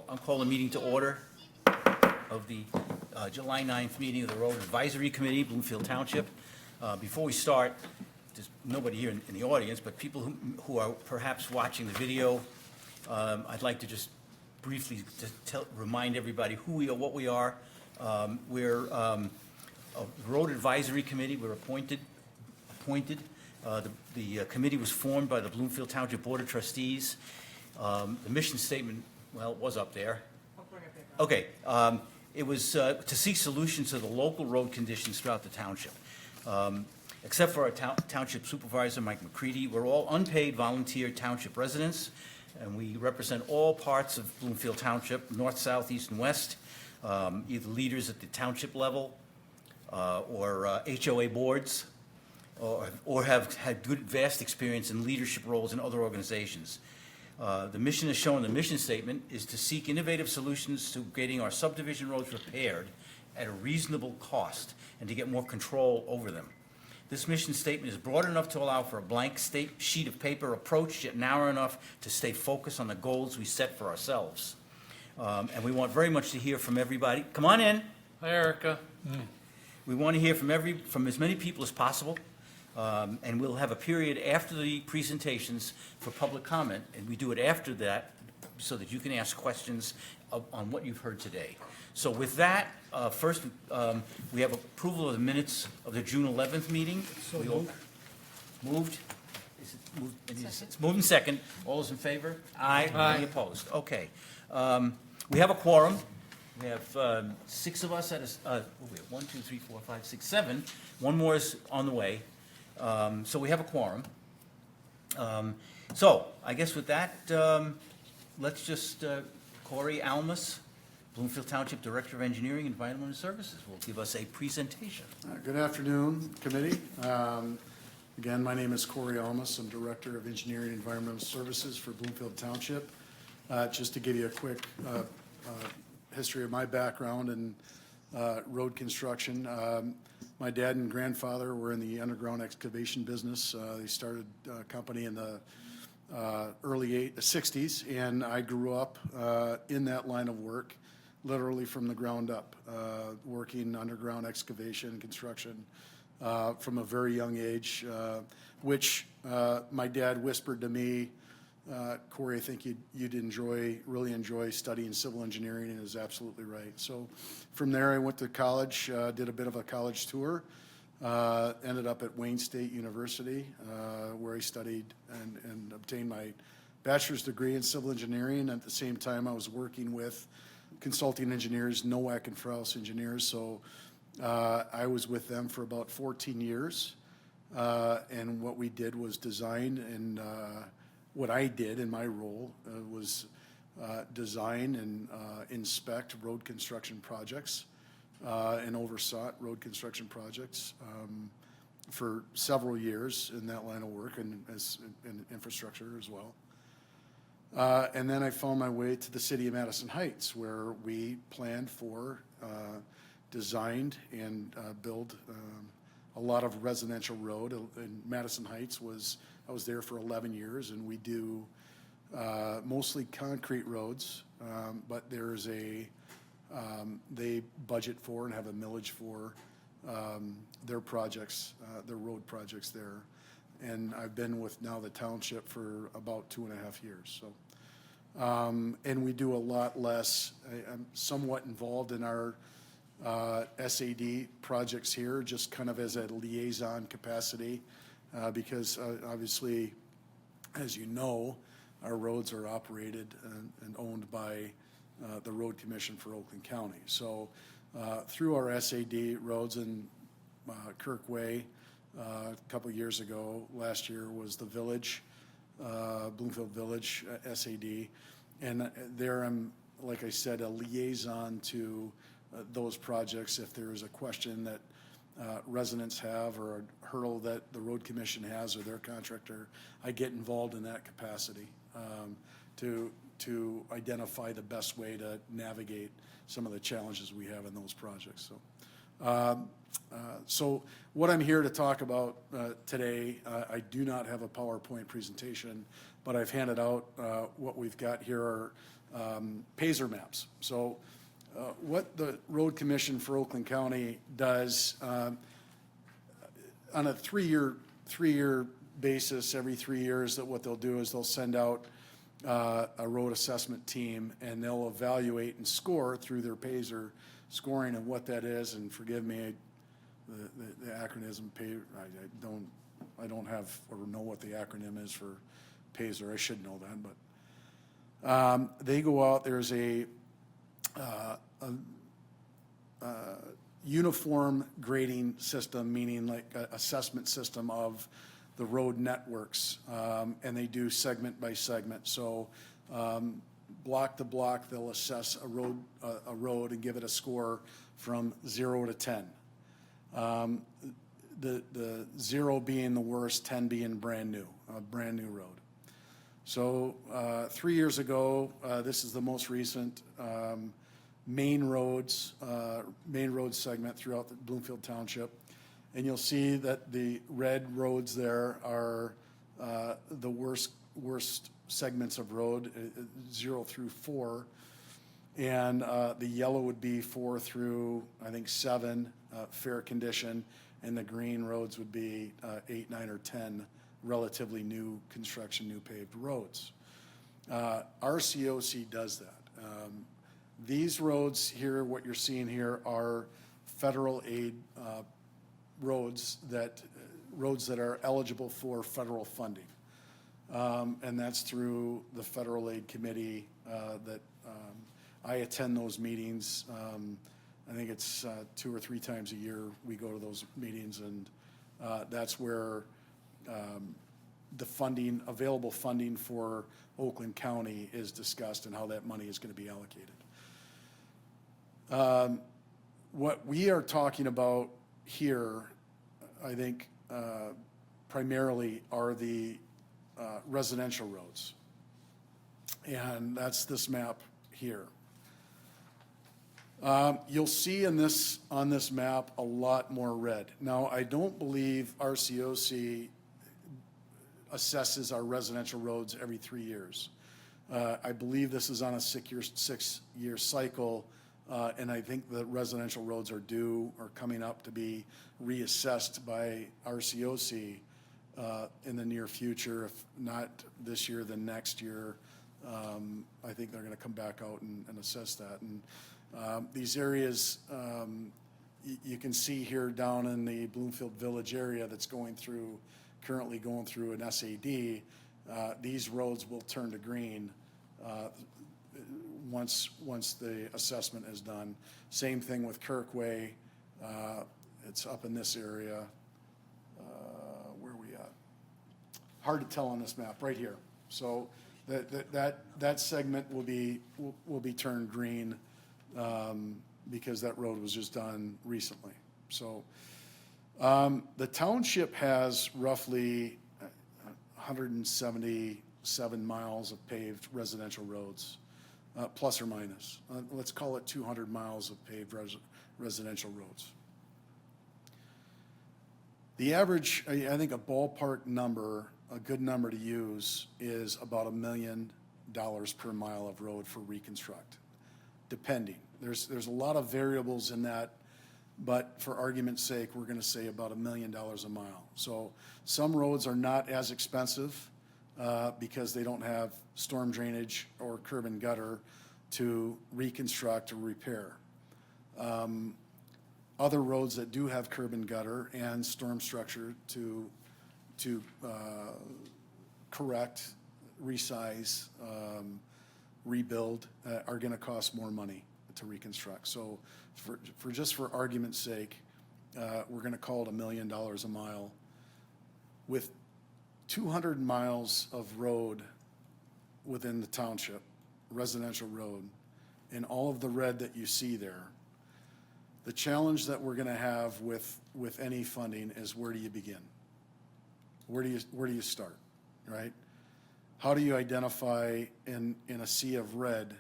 I'll call the meeting to order of the July 9th meeting of the Road Advisory Committee, Bloomfield Township. Before we start, there's nobody here in the audience, but people who are perhaps watching the video, I'd like to just briefly remind everybody who we are, what we are. We're a Road Advisory Committee. We're appointed. The committee was formed by the Bloomfield Township Board of Trustees. The mission statement, well, it was up there. I'll bring it back up. Okay. It was to seek solutions to the local road conditions throughout the township. Except for our township supervisor, Mike McCready, we're all unpaid volunteer township residents, and we represent all parts of Bloomfield Township, north, south, east, and west, either leaders at the township level or HOA boards, or have had good, vast experience in leadership roles in other organizations. The mission, as shown in the mission statement, is to seek innovative solutions to getting our subdivision roads repaired at a reasonable cost and to get more control over them. This mission statement is broad enough to allow for a blank sheet of paper approach, yet narrow enough to stay focused on the goals we set for ourselves. And we want very much to hear from everybody. Come on in. Hi, Erica. We want to hear from as many people as possible. And we'll have a period after the presentations for public comment, and we do it after that so that you can ask questions on what you've heard today. So with that, first, we have approval of the minutes of the June 11th meeting. So moved. Moved? Is it moved? It's moved and second. All those in favor? Aye. Aye. Any opposed? Okay. We have a quorum. We have 6 of us at a, we have 1, 2, 3, 4, 5, 6, 7. One more is on the way. So we have a quorum. So I guess with that, let's just, Corey Almus, Bloomfield Township Director of Engineering and Environmental Services, will give us a presentation. Good afternoon, committee. Again, my name is Corey Almus. I'm Director of Engineering and Environmental Services for Bloomfield Township. Just to give you a quick history of my background in road construction. My dad and grandfather were in the underground excavation business. They started a company in the early 60s, and I grew up in that line of work, literally from the ground up, working underground excavation and construction from a very young age, which my dad whispered to me, Corey, I think you'd really enjoy studying civil engineering, and is absolutely right. So from there, I went to college, did a bit of a college tour, ended up at Wayne State University, where I studied and obtained my bachelor's degree in civil engineering. At the same time, I was working with consulting engineers, Nowak and Frous engineers. So I was with them for about 14 years, and what we did was design and what I did in my role was design and inspect road construction projects and oversaw road construction projects for several years in that line of work and as in infrastructure as well. And then I found my way to the city of Madison Heights, where we planned for, designed and built a lot of residential road. And Madison Heights I was there for 11 years, and we do mostly concrete roads, but there's they budget for and have a millage for their projects, their road projects there. And I've been with now the township for about 2.5 years. So, and we do a lot less. I'm somewhat involved in our SAD projects here, just kind of as a liaison capacity. Because obviously, as you know, our roads are operated and owned by the Road Commission for Oakland County. So through our SAD roads in Kirk Way, a couple years ago, last year was the Village, Bloomfield Village SAD. And there I'm, like I said, a liaison to those projects. If there is a question that residents have or a hurdle that the Road Commission has or their contractor, I get involved in that capacity to identify the best way to navigate some of the challenges we have in those projects. So what I'm here to talk about today, I do not have a PowerPoint presentation, but I've handed out what we've got here are Pazer maps. So what the Road Commission for Oakland County does on a three-year basis, every 3 years, that what they'll do is they'll send out a road assessment team, and they'll evaluate and score through their Pazer scoring. And what that is, and forgive me, the acronym, I don't have or know what the acronym is for Pazer. I should know that, but they go out. There's a uniform grading system, meaning like an assessment system of the road networks, and they do segment by segment. So block to block, they'll assess a road and give it a score from 0 to 10. The 0 being the worst, 10 being brand new, a brand new road. So 3 years ago, this is the most recent main road segment throughout the Bloomfield Township. And you'll see that the red roads there are the worst segments of road, 0 through 4. And the yellow would be 4 through, I think, 7, fair condition. And the green roads would be 8, 9, or 10, relatively new construction, new paved roads. RCOC does that. These roads here, what you're seeing here, are federal aid roads that are eligible for federal funding. And that's through the Federal Aid Committee that I attend those meetings. I think it's 2 or 3 times a year we go to those meetings, and that's where the funding, available funding for Oakland County is discussed and how that money is going to be allocated. What we are talking about here, I think, primarily are the residential roads. And that's this map here. You'll see on this map a lot more red. Now, I don't believe RCOC assesses our residential roads every 3 years. I believe this is on a 6-year cycle, and I think the residential roads are coming up to be reassessed by RCOC in the near future. If not this year, then next year. I think they're going to come back out and assess that. And these areas, you can see here down in the Bloomfield Village area that's currently going through an SAD, these roads will turn to green once the assessment is done. Same thing with Kirkway. It's up in this area. Where are we at? Hard to tell on this map, right here. So that segment will be turned green because that road was just done recently. So the township has roughly 177 miles of paved residential roads, plus or minus. Let's call it 200 miles of paved residential roads. The average, I think a ballpark number, a good number to use, is about $1 million per mile of road for reconstruct, depending. There's a lot of variables in that, but for argument's sake, we're going to say about $1 million a mile. So some roads are not as expensive because they don't have storm drainage or curb and gutter to reconstruct or repair. Other roads that do have curb and gutter and storm structure to correct, resize, rebuild are going to cost more money to reconstruct. So for argument's sake, we're going to call it $1 million a mile. With 200 miles of road within the township, residential road, and all of the red that you see there, the challenge that we're going to have with any funding is, where do you begin? Where do you start, right? How do you identify in a sea of red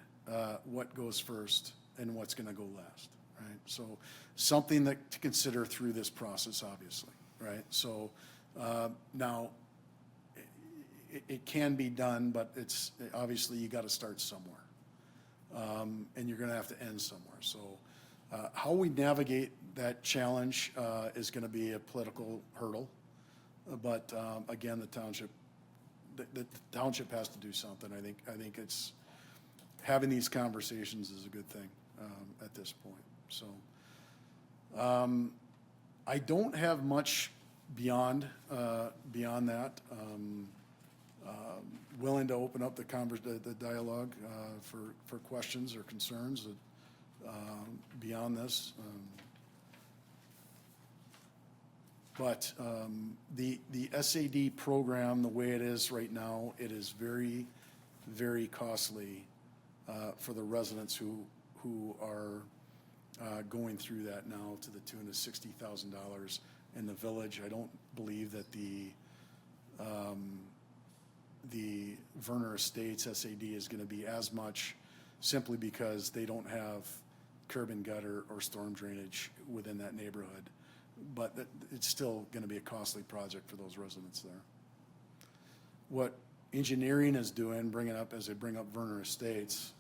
what goes first and what's going to go last, right? So something to consider through this process, obviously, right? So now it can be done, but it's obviously you got to start somewhere. and you're gonna have to end somewhere. So, how we navigate that challenge, is gonna be a political hurdle. But, again, the township has to do something. I think it's, having these conversations is a good thing, at this point, so. I don't have much beyond that. Willing to open up the dialogue, for questions or concerns, beyond this. But the SAD program, the way it is right now, it is very, very costly for the residents who are going through that now, to the tune of $60,000 in the village. I don't believe that the Werner Estates SAD is going to be as much, simply because they don't have curb and gutter or storm drainage within that neighborhood. But it's still going to be a costly project for those residents there. What engineering is doing, as they bring up Werner Estates,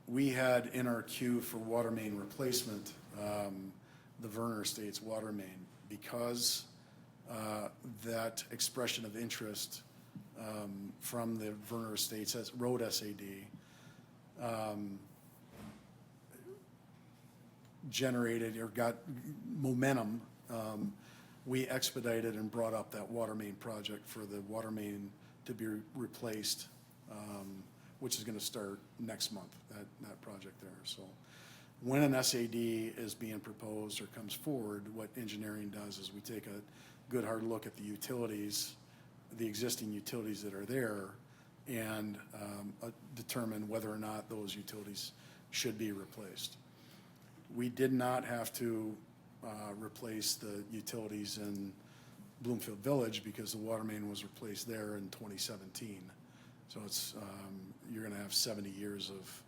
we had in our queue for water main replacement, the Werner Estates water main, because that expression of interest from the Werner Estates road SAD generated or got momentum. We expedited and brought up that water main project for the water main to be replaced, which is going to start next month, that project there. So when an SAD is being proposed or comes forward, what engineering does is we take a good hard look at the utilities, the existing utilities that are there, and determine whether or not those utilities should be replaced. We did not have to replace the utilities in Bloomfield Village because the water main was replaced there in 2017. So it's, you're gonna have 70 years of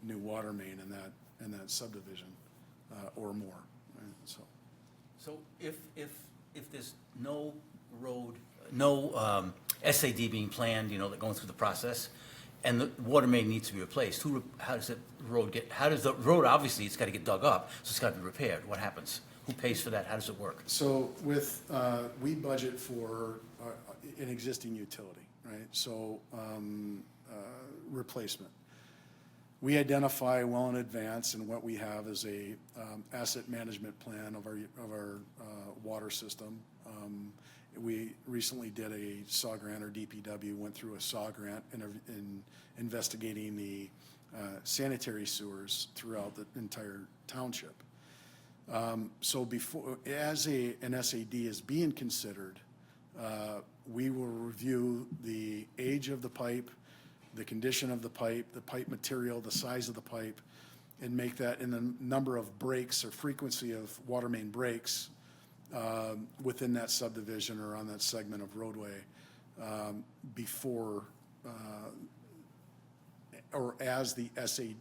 new water main in that subdivision, or more, right? So if there's no road, no SAD being planned, that going through the process, and the water main needs to be replaced, how does the road, obviously, it's gotta get dug up, so it's gotta be repaired. What happens? Who pays for that? How does it work? So we budget for an existing utility, right? So, replacement. We identify well in advance, and what we have is a asset management plan of our water system. We recently did a SAW grant, or DPW went through a SAW grant in investigating the sanitary sewers throughout the entire township. So as an SAD is being considered, we will review the age of the pipe, the condition of the pipe material, the size of the pipe, and make that in the number of breaks or frequency of water main breaks within that subdivision or on that segment of roadway before or as the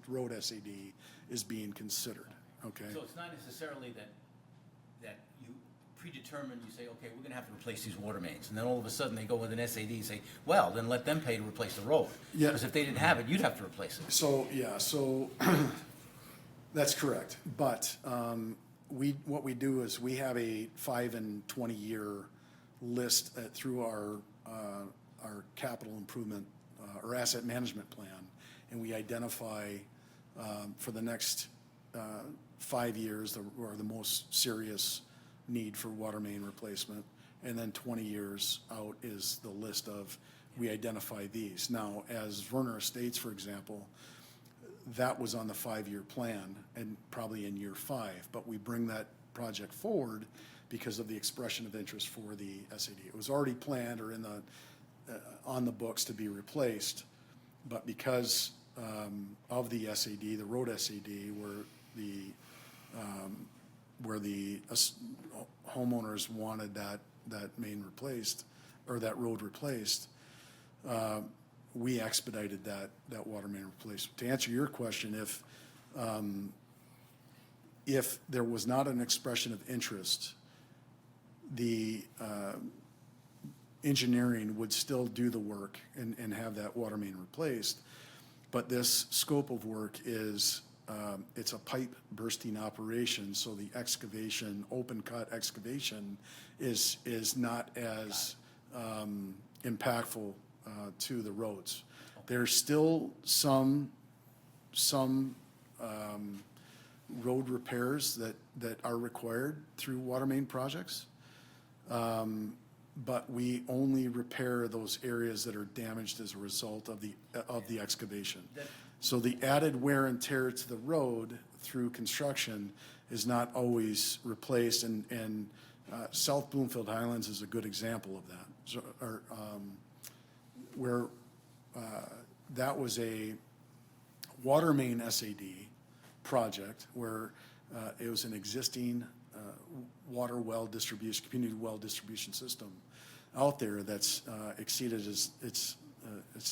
road SAD is being considered, okay? So it's not necessarily that you predetermine, you say, okay, we're gonna have to replace these water mains, and then all of a sudden they go with an SAD and say, well, then let them pay to replace the road. Yeah. Because if they didn't have it, you'd have to replace it. So, yeah, that's correct. But what we do is we have a 5 and 20 year list through our capital improvement or asset management plan, and we identify for the next 5 years or the most serious need for water main replacement, and then 20 years out is the list of, we identify these. Now, as Werner Estates, for example, that was on the 5-year plan and probably in year 5, but we bring that project forward because of the expression of interest for the SAD. It was already planned or on the books to be replaced, but because of the SAD, the road SAD, where the homeowners wanted that main replaced or that road replaced, we expedited that water main replacement. To answer your question, if there was not an expression of interest, the engineering would still do the work and have that water main replaced. But this scope of work is, it's a pipe bursting operation, so the excavation, open cut excavation is not as impactful to the roads. There's still some road repairs that are required through water main projects. But we only repair those areas that are damaged as a result of the excavation. So the added wear and tear to the road through construction is not always replaced, and South Bloomfield Highlands is a good example of that. So, where that was a water main SAD project where it was an existing water well distribution, community well distribution system out there that's exceeded its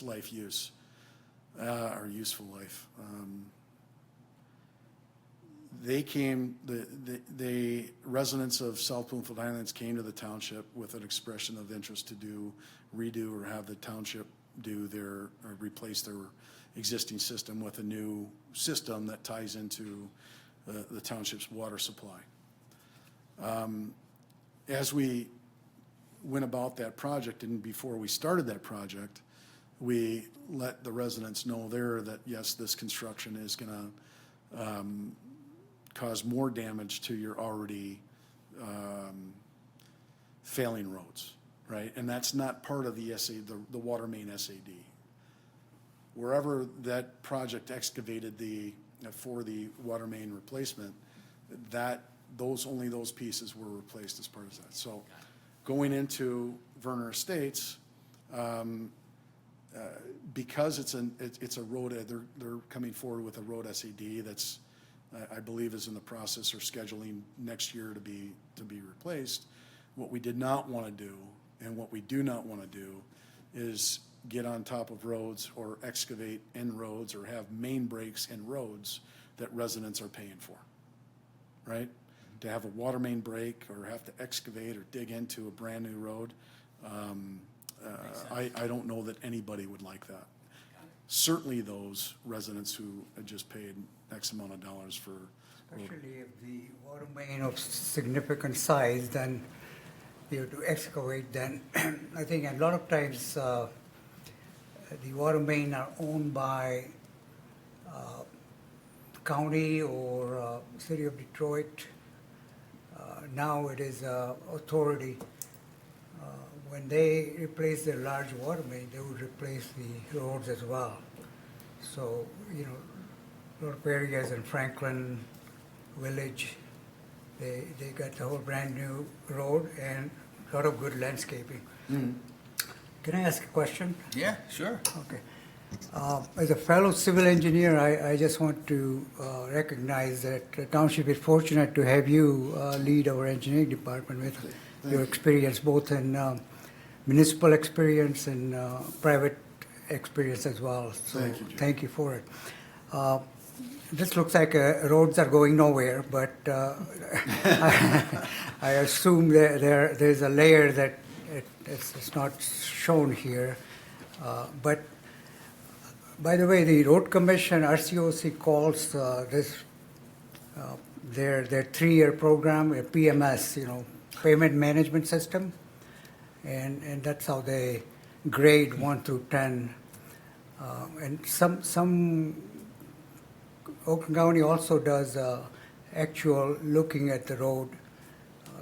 life use, or useful life. The residents of South Bloomfield Highlands came to the township with an expression of interest to redo or have the township replace their existing system with a new system that ties into the township's water supply. As we went about that project, and before we started that project, we let the residents know there that, yes, this construction is gonna cause more damage to your already failing roads, right? And that's not part of the the water main SAD. Wherever that project excavated for the water main replacement, only those pieces were replaced as part of that. So going into Werner Estates, because it's a road, they're coming forward with a road SAD that's, I believe, is in the process or scheduling next year to be replaced. What we did not want to do, and what we do not want to do, is get on top of roads or excavate in roads or have main breaks in roads that residents are paying for, right? To have a water main break or have to excavate or dig into a brand new road, I don't know that anybody would like that. Certainly those residents who had just paid X amount of dollars for. Especially if the water main of significant size, then you have to excavate, then I think a lot of times the water main are owned by county or city of Detroit. Now it is authority. When they replace their large water main, they would replace the roads as well. So, you know, a lot of areas in Franklin Village, they got the whole brand new road and a lot of good landscaping. Mm-hmm. Can I ask a question? Yeah, sure. Okay. As a fellow civil engineer, I just want to recognize that the township is fortunate to have you lead our engineering department with your experience, both in municipal experience and private experience as well. So Thank you, Jim. thank you for it. This looks like roads are going nowhere, but I assume there's a layer that it's not shown here. But by the way, the Road Commission, RCOC calls this their 3-year program a PMS, you know, Payment Management System, and that's how they grade 1 through 10. And some Oakland County also does actual looking at the road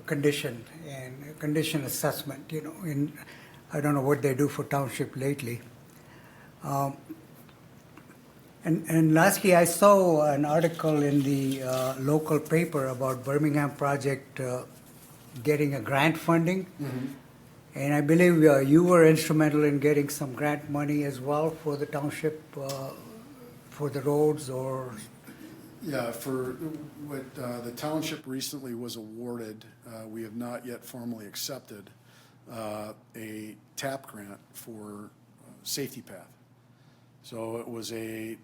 condition and condition assessment. You know, in I don't know what they do for township lately. And lastly, I saw an article in the local paper about Birmingham project getting a grant funding. Mm-hmm. And I believe you were instrumental in getting some grant money as well for the township, for the roads or... Yeah, for what the township recently was awarded, we have not yet formally accepted a TAP grant for safety path. So it was I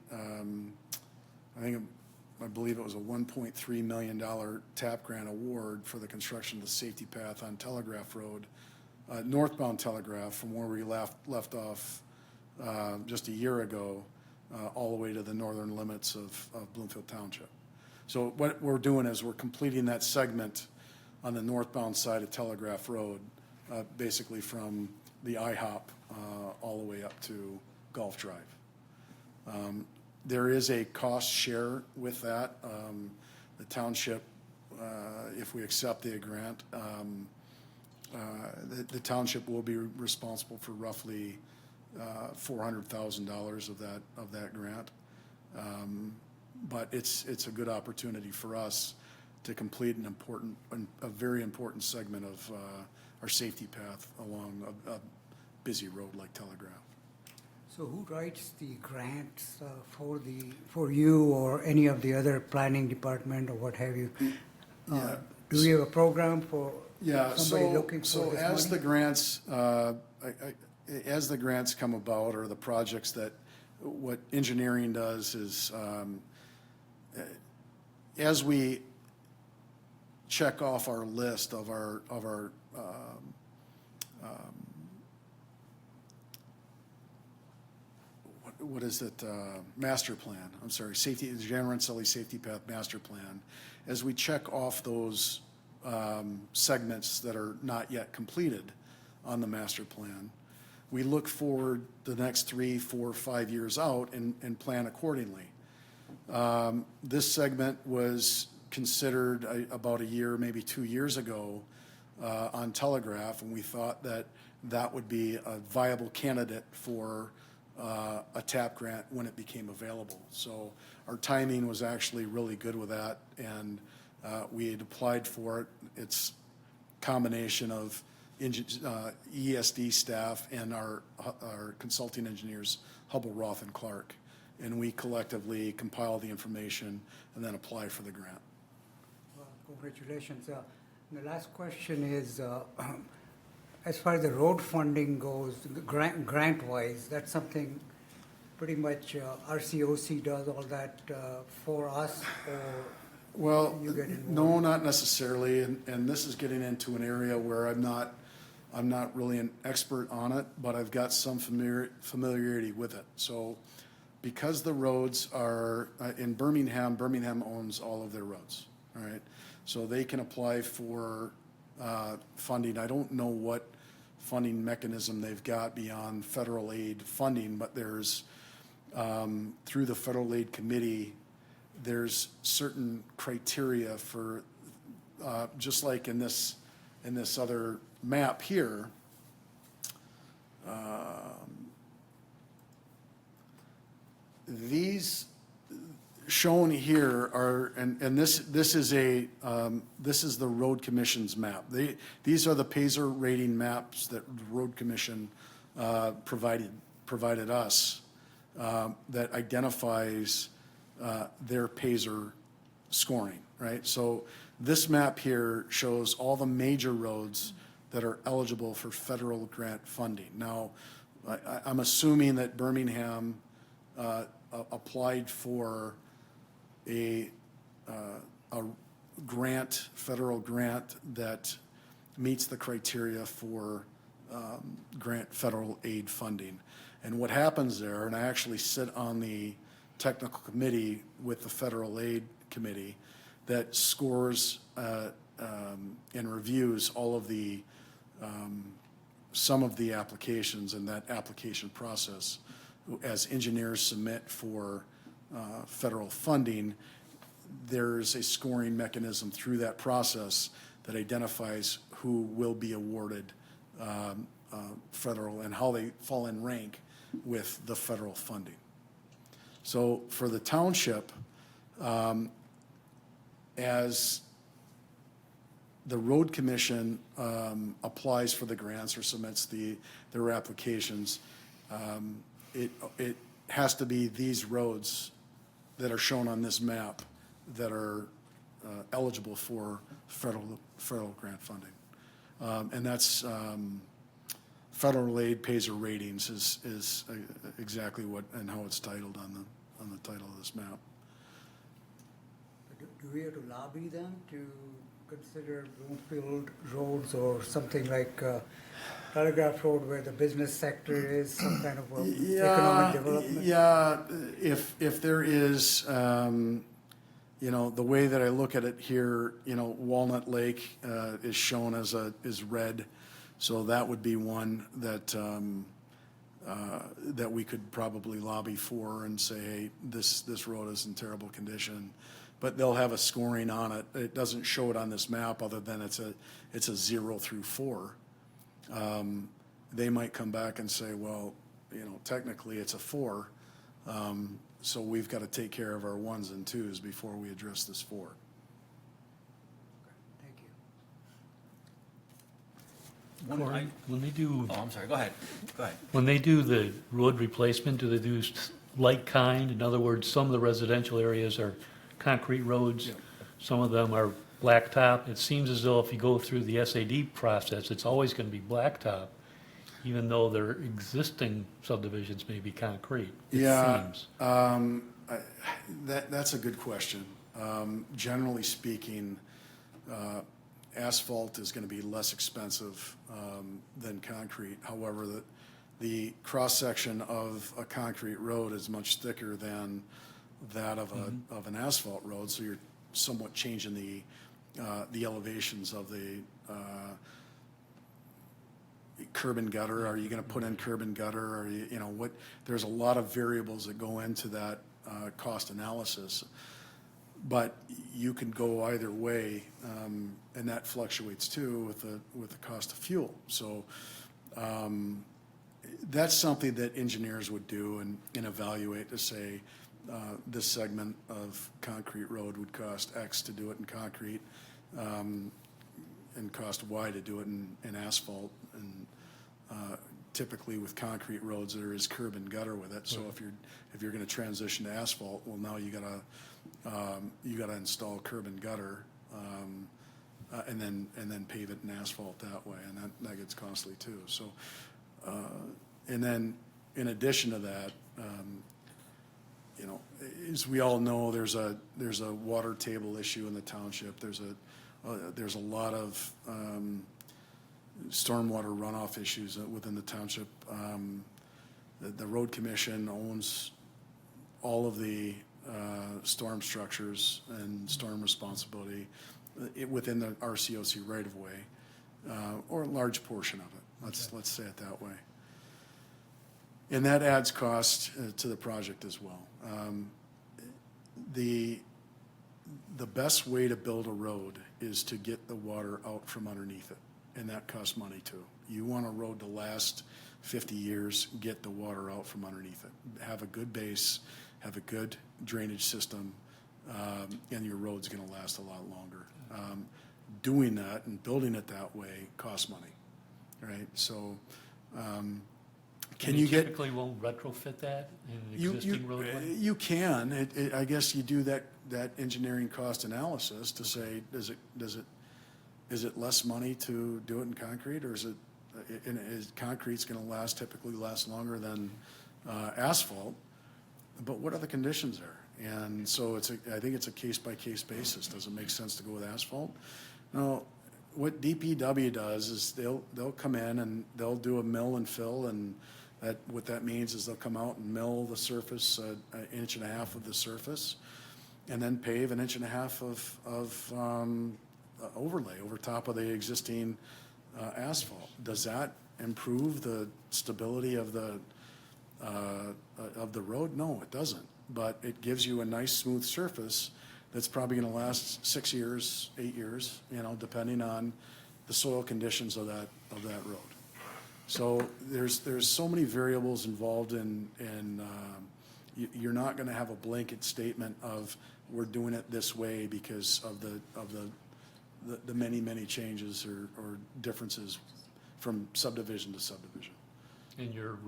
believe it was a $1.3 million TAP grant award for the construction of the safety path on Telegraph Road, northbound Telegraph, from where we left off just a year ago, all the way to the northern limits of Bloomfield Township. So what we're doing is we're completing that segment on the northbound side of Telegraph Road, basically from the IHOP all the way up to Gulf Drive. There is a cost share with that. The township, if we accept the grant, the township will be responsible for roughly $400,000 of that grant. But it's a good opportunity for us to complete a very important segment of our safety path along a busy road like Telegraph. So who writes the grants for you or any of the other planning department or what have you? Yeah. Do we have a program for Yeah, somebody looking for so this as the money? grants, as the grants come about, or the projects that, what engineering does is, as we check off our list of our what is it, master plan, I'm sorry, General Rensselaer Safety Path Master Plan, as we check off those segments that are not yet completed on the master plan, we look forward the next 3, 4, 5 years out and plan accordingly. This segment was considered about a year, maybe 2 years ago on Telegraph, and we thought that that would be a viable candidate for a TAP grant when it became available. So our timing was actually really good with that, and we had applied for it. It's a combination of ESD staff and our consulting engineers, Hubble, Roth, and Clark. And we collectively compile the information and then apply for the grant. Well, congratulations. The last question is, as far as the road funding goes, grant-wise, that's something pretty much RCOC does all that for us, or Well, you get involved? no, not necessarily, and this is getting into an area where I'm not really an expert on it, but I've got some familiarity with it. So because the roads are in Birmingham owns all of their roads, all right? So they can apply for funding. I don't know what funding mechanism they've got beyond federal aid funding, but there's, through the federal aid committee, there's certain criteria for, just like in this other map here, these shown here are, and this is the Road Commission's map. These are the Paiser rating maps that the Road Commission provided us, that identifies their Paiser scoring, right? So this map here shows all the major roads that are eligible for federal grant funding. Now, I'm assuming that Birmingham applied for a grant, federal grant that meets the criteria for federal aid funding. And what happens there, and I actually sit on the technical committee with the federal aid committee that scores and reviews all of the some of the applications in that application process. As engineers submit for federal funding, there's a scoring mechanism through that process that identifies who will be awarded federal and how they fall in rank with the federal funding. So for the township, as the Road Commission applies for the grants or submits their applications, it has to be these roads that are shown on this map that are eligible for federal grant funding. And that's federal aid Paiser ratings is exactly what and how it's titled on the title of this map. Do we have to lobby them to, consider Bloomfield roads or something like Telegraph Road where the business sector is some kind of a economic development? Yeah, if there is, you know, the way that I look at it here, you know, Walnut Lake is shown is red, so that would be one that that we could probably lobby for and say, hey, this road is in terrible condition. But they'll have a scoring on it. It doesn't show it on this map other than it's a 0 through 4. They might come back and say, well, you know, technically it's a 4. So we've got to take care of our 1s and 2s before we address this 4. Thank you. One, When they do, oh, I'm sorry, go ahead. Go ahead. when they do the road replacement, do they do like kind? In other words, some of the residential areas are concrete roads, Yeah. some of them are blacktop. It seems as though if you go through the SAD process, it's always going to be blacktop, even though their existing subdivisions may be concrete. It Yeah, seems. that's a good question. Generally speaking, asphalt is going to be less expensive than concrete. However, the cross-section of a concrete road is much thicker than that of an asphalt road, so you're somewhat changing the elevations of the curb and gutter. Are you going to put in curb and gutter? Are you know what? There's a lot of variables that go into that cost analysis, but you can go either way, and that fluctuates too with the cost of fuel. So that's something that engineers would do and evaluate to say this segment of concrete road would cost X to do it in concrete, and cost Y to do it in asphalt. And typically with concrete roads, there is curb and gutter with it. So if you're going to transition to asphalt, well, now you gotta install curb and gutter, and then pave it in asphalt that way, and that gets costly too. So, and then in addition to that, you know, as we all know, there's a water table issue in the township. There's a lot of stormwater runoff issues within the township. The road commission owns all of the storm structures and storm responsibility within the RCOC right of way, or a large portion of it. Let's say it that way. And that adds cost to the project as well. The best way to build a road is to get the water out from underneath it, and that costs money too. You want a road to last 50 years, get the water out from underneath it. Have a good base, have a good drainage system, and your road's gonna last a lot longer. Doing that and building it that way costs money, right? So, can you get? Typically won't retrofit that in an existing roadway? You can. I guess you do that engineering cost analysis to say, is it less money to do it in concrete, or is concrete's going to typically last longer than asphalt? But what are the conditions there? And so I think it's a case by case basis. Does it make sense to go with asphalt? No. What DPW does is they'll come in and they'll do a mill and fill, and what that means is they'll come out and mill the surface an inch and a half of the surface, and then pave an inch and a half of overlay over top of the existing asphalt. Does that improve the stability of the road? No, it doesn't. But it gives you a nice smooth surface that's probably going to last 6 years, 8 years, depending on the soil conditions of that road. So there's so many variables involved in you're not going to have a blanket statement of we're doing it this way because of the many changes or differences from subdivision to subdivision. And your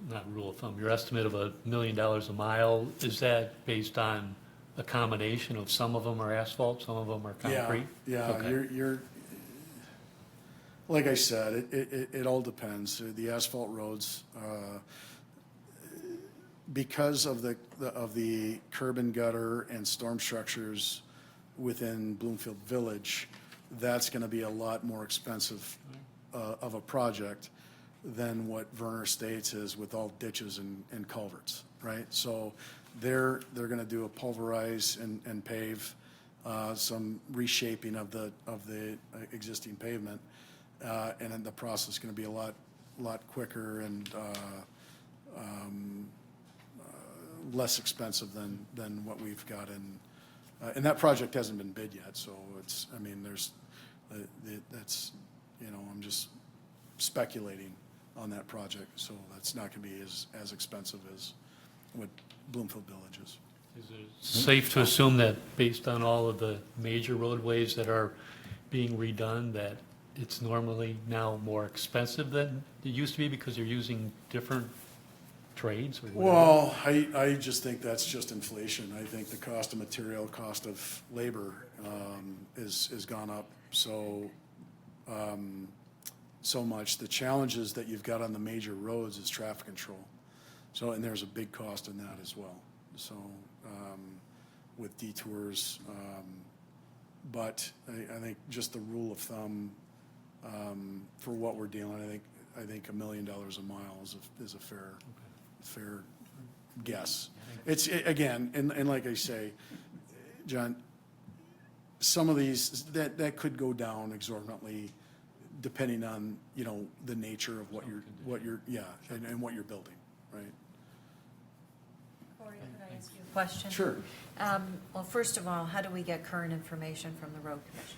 not rule of thumb, your estimate of $1 million a mile, is that based on a combination of some of them are asphalt, some of them are concrete? Yeah, Okay. you're like I said, it all depends. The asphalt roads, because of the curb and gutter and storm structures within Bloomfield Village, that's gonna be a lot more expensive of a project than what Werner Estates is with all ditches and culverts, right? So they're gonna do a pulverize and pave, some reshaping of the existing pavement, and then the process is gonna be a lot quicker and less expensive than what we've got in, and that project hasn't been bid yet, so it's, I mean, there's, that's, you know, I'm just speculating on that project, so that's not gonna be as expensive as what Bloomfield Village is. Is it safe to assume that based on all of the major roadways that are being redone, that it's normally now more expensive than it used to be because you're using different trades or whatever? Well, I just think that's just inflation. I think the cost of material, cost of labor is gone up so much. The challenges that you've got on the major roads is traffic control. So, and there's a big cost in that as well. So, with detours, but I think just the rule of thumb for what we're dealing, I think $1 million a mile is a fair guess. It's, again, and like I say, John, some of these, that could go down exorbitantly depending on, you know, the nature of what you're, yeah, and what you're building, right? Cory, could I ask you a question? Sure. Well, first of all, how do we get current information from the road commission?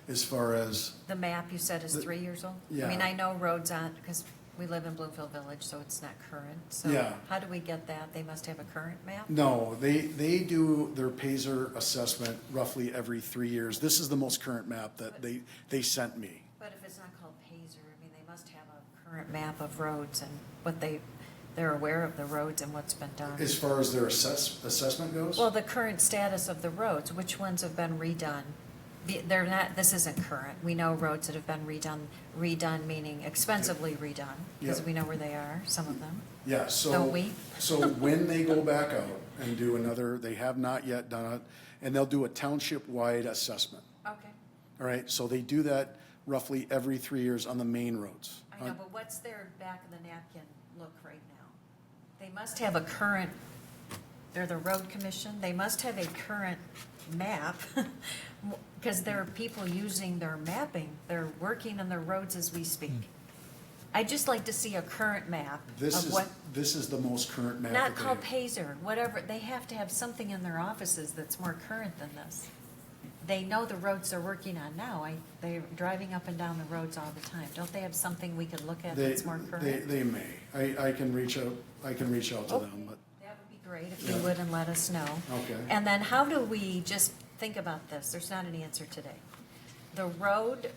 As far as, The map you said is 3 years old? I mean, yeah. I know roads on, because we live in Bloomfield Village, so it's not current. So Yeah. how do we get that? They must have a current map? no, they do their Paiser assessment roughly every 3 years. This is the most current map that they sent me. But if it's not called Paiser, I mean, they must have a current map of roads and what they're aware of the roads and what's been done. As far as their assessment goes? Well, the current status of the roads, which ones have been redone? They're not, this isn't current. We know roads that have been redone meaning expensively redone, because Yep. we know where they are, some of them. Yeah, so. Don't we? So when they go back out and do another, they have not yet done it, and they'll do a township-wide assessment. Okay. All right, so they do that roughly every 3 years on the main roads. I know, but what's their back of the napkin look right now? They must have a current, they're the road commission, they must have a current map, because there are people using their mapping, they're working on their roads as we speak. I'd just like to see a current map of what, This is the most current map. not that they called have. Paiser, whatever, they have to have something in their offices that's more current than this. They know the roads they're working on now, they're driving up and down the roads all the time. Don't they have something we could look at that's more current? They may. I can reach out to them, but, That would be great if you would and let us know. okay. And then how do we, just think about this, there's not an answer today. The road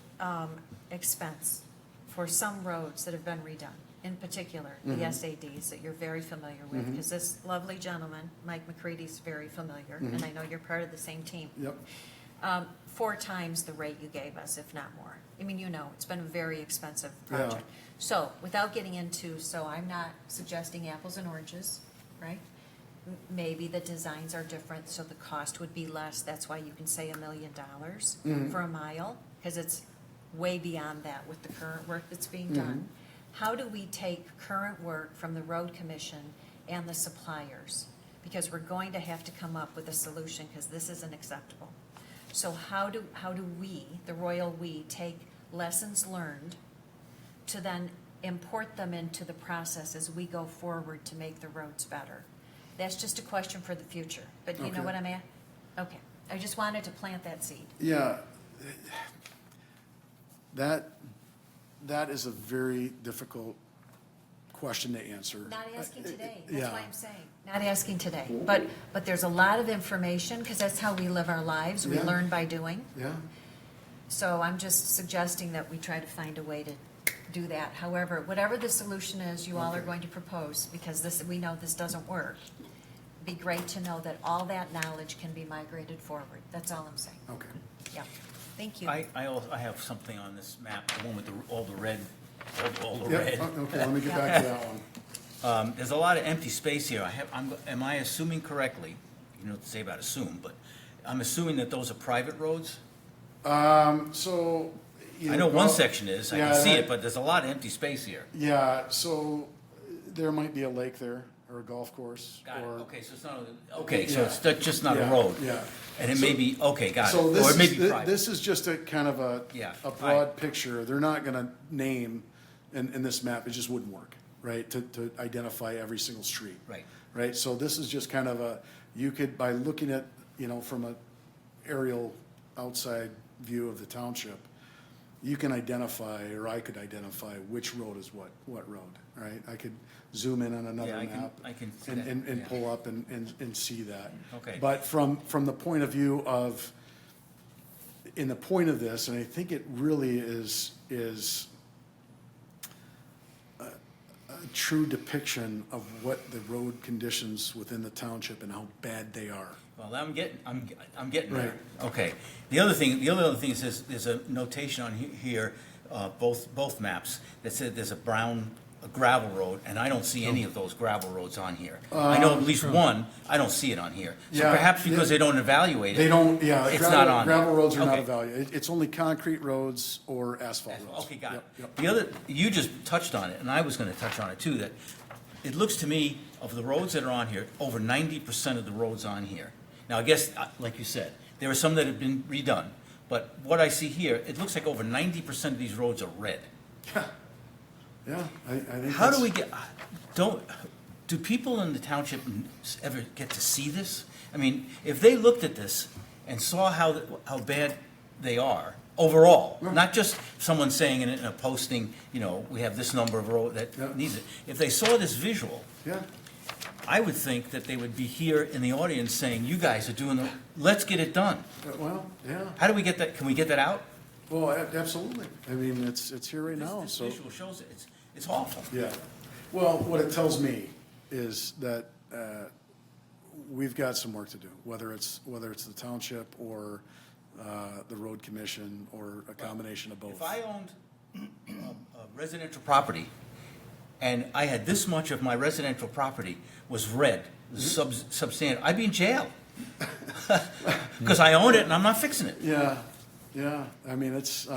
expense for some roads that have been redone, in particular, the SADs that you're very familiar with, because this lovely gentleman, Mike McCready's very familiar, and I know you're part of the same team. Yep, 4 times the rate you gave us, if not more. I mean, you know, it's been a very expensive project. Yeah. So, without getting into, so I'm not suggesting apples and oranges, right? Maybe the designs are different, so the cost would be less. That's why you can say $1 million for a mile, because it's way beyond that with the current work that's being done. How do we take current work from the road commission and the suppliers? Because we're going to have to come up with a solution, because this isn't acceptable. So how do we, the royal we, take lessons learned to then import them into the process as we go forward to make the roads better? That's just a question for the future, but you know Okay. what I'm at? Okay, I just wanted to plant that seed. yeah. That is a very difficult question to answer. Not asking today, Yeah. that's why I'm saying, not asking today. But there's a lot of information, because that's how we live our lives, we Yeah. learn by doing. Yeah, So I'm just suggesting that we try to find a way to do that. However, whatever the solution is you all are Okay. going to propose, because this, we know this doesn't work, be great to know that all that knowledge can be migrated forward. That's all I'm saying. okay. Yeah, thank you. I have something on this map, the one with all the red, all the Yeah, red. okay, let me get back to that one. There's a lot of empty space here. Am I assuming correctly? You know what to say about assume, but I'm assuming that those are private roads? So. I know one section is, I Yeah, can see that- it, but there's a lot of empty space here. Yeah, so there might be a lake there, or a golf course. Got it, or- okay, so it's not, okay, so Yeah. it's just not a Yeah, road. yeah. And it may be, okay, got it, So or this it may is, be private. this is just a kind of Yeah, a all broad right. picture. They're not gonna name, in this map, it just wouldn't work, right? To identify every single street. Right. Right, so this is just kind of you could, by looking at, from a aerial outside view of the township, you can identify, or I could identify which road is what road, right? I could zoom in on another Yeah, map. I can see and, that, and yeah. pull up and see that. Okay. But from the point of view of, in the point of this, and I think it really is a true depiction of what the road conditions within the township and how bad they are. Well, I'm getting there. Right. Okay. The other thing is there's a notation on here, both maps, that said there's a gravel road, and I don't see any of those gravel roads on here. I know at least one, I don't see it on here. So Yeah, perhaps because they don't evaluate it. They don't, yeah, It's not on there. gravel roads are not Okay. evaluated. It's only concrete roads or asphalt roads. Okay, got it. Yep, yep. The other, you just touched on it, and I was gonna touch on it too, that it looks to me, of the roads that are on here, over 90% of the roads on here. Now, I guess, like you said, there are some that have been redone, but what I see here, it looks like over 90% of these roads are red. Yeah, I think How do that's- we get, do people in the township ever get to see this? I mean, if they looked at this and saw how bad they are overall, not just someone saying in a posting, we have this number of road Yeah. that needs it. If they saw this visual, Yeah, I would think that they would be here in the audience saying, you guys are doing let's get it done. well, yeah, How do we get that, can we get that out? well, absolutely. I mean, it's here right now, This so. visual shows it, it's awful. Yeah, well, what it tells me is that we've got some work to do, whether it's the township or the road commission or a combination of both. If I owned a residential property, and I had this much of my residential property was red, substandard, I'd be in jail. Because I own it and I'm not fixing it. Yeah, yeah, I mean, it's,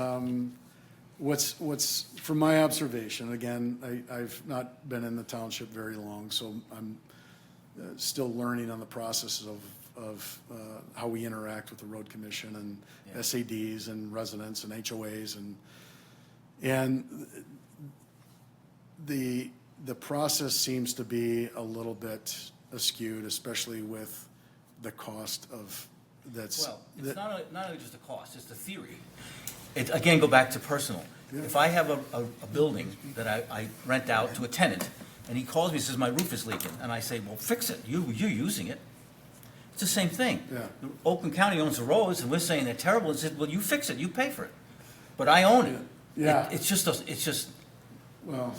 what's, from my observation, again, I've not been in the township very long, so I'm still learning on the process of how we interact with the road commission and Yeah. SADs and residents and HOAs and the process seems to be a little bit askewed, especially with the cost of that's. Well, it's that- not only just the cost, it's the theory. It, again, go back to personal. Yeah. If I have a building that I rent out to a tenant, and he calls me and says, my roof is leaking, and I say, well, fix it, you're using it. It's the same thing. Yeah. Oakland County owns the roads, and we're saying they're terrible, and said, well, you fix it, you pay for it. But I own it. Yeah. It's just, Well,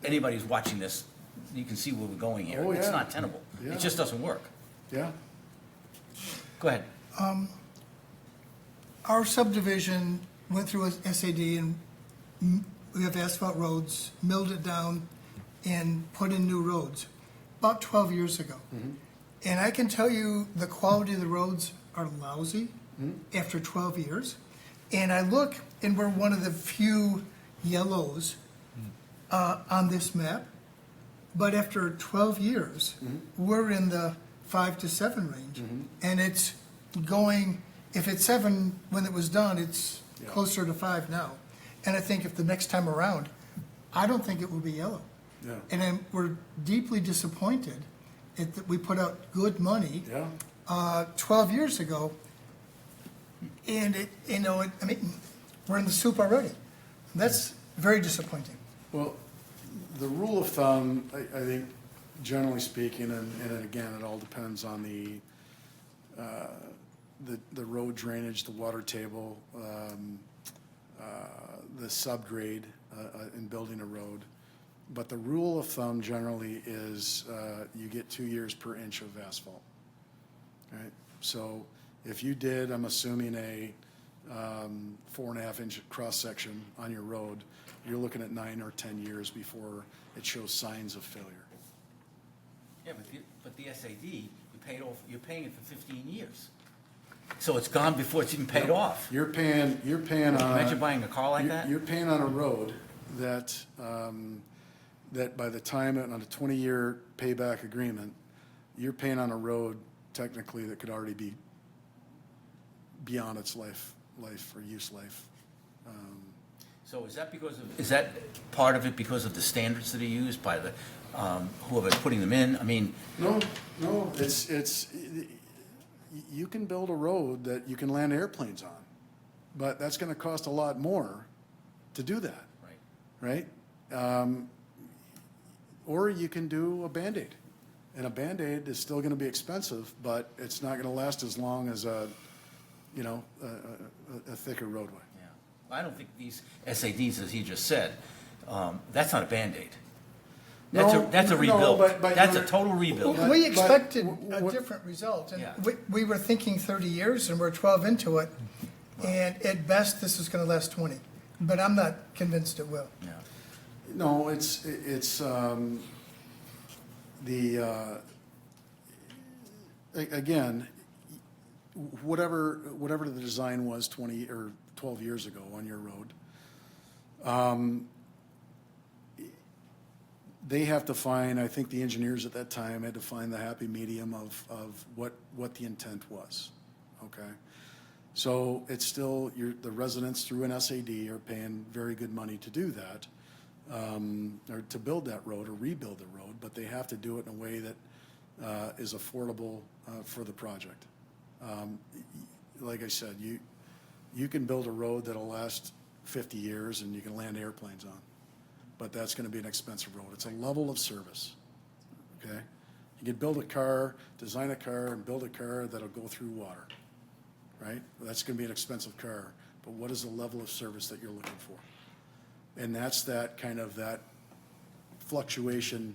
anybody who's watching this, you can see where we're going here. Oh, It's yeah. not tenable. Yeah. It just doesn't work. yeah, Go ahead. Our subdivision went through a SAD and we have asphalt roads, milled it down and put in new roads about 12 years ago. And I can tell you the quality of the roads are lousy after 12 years. And I look and we're one of the few yellows on this map. But after 12 years, we're in the 5 to 7 range. And it's going, if it's 7 when it was done, it's Yeah. closer to 5 now. And I think if the next time around, I don't think it will be yellow. yeah, And then we're deeply disappointed that we put out good money yeah. 12 years ago. And it, I mean, we're in the soup already. That's very disappointing. Well, the rule of thumb, I think, generally speaking, and again, it all depends on the road drainage, the water table, the subgrade in building a road. But the rule of thumb generally is you get 2 years per inch of asphalt. Right? So if you did, I'm assuming a 4.5 inch cross section on your road, you're looking at 9 or 10 years before it shows signs of failure. Yeah, but the SAD, you're paying it for 15 years. So it's gone before it's even paid off. You're paying on. Imagine buying a car like that? You're paying on a road that, that by the time, on a 20-year payback agreement, you're paying on a road technically that could already be beyond its life or use life. So is that is that part of it because of the standards that are used by the, whoever's putting them in? I mean, No, it's, you can build a road that you can land airplanes on, but that's gonna cost a lot more to do that, right. right? Or you can do a Band-Aid, and a Band-Aid is still gonna be expensive, but it's not gonna last as long as a thicker roadway. Yeah. I don't think these SADs, as he just said, that's not a Band-Aid. That's a No, rebuild. but That's a you're- total rebuild. But- We expected a what- different result, and Yeah. we were thinking 30 years, and we're 12 into it, and at best, this is gonna last 20, but I'm not convinced it will. Yeah. No, it's again, whatever the design was 20 or 12 years ago on your road, they have to find, I think the engineers at that time had to find the happy medium of what the intent was, okay? So it's still, the residents through an SAD are paying very good money to do that, or to build that road or rebuild the road, but they have to do it in a way that is affordable for the project. Like I said, you can build a road that'll last 50 years and you can land airplanes on, but that's gonna be an expensive road. It's a level of service, okay? You can build a car, design a car, and build a car that'll go through water, right? That's gonna be an expensive car, but what is the level of service that you're looking for? And that's that kind of that fluctuation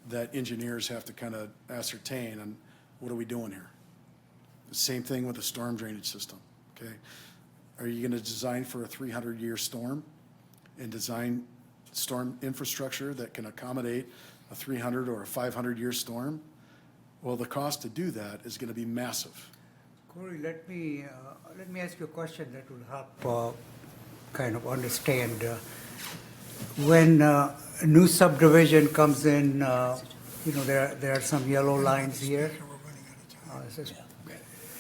that engineers have to kind of ascertain on what are we doing here? The same thing with a storm drainage system, okay? Are you gonna design for a 300-year storm and design storm infrastructure that can accommodate a 300 or a 500-year storm? Well, the cost to do that is gonna be massive. Corey, let me ask you a question that will help kind of understand. When a new subdivision comes in, there are some yellow lines here.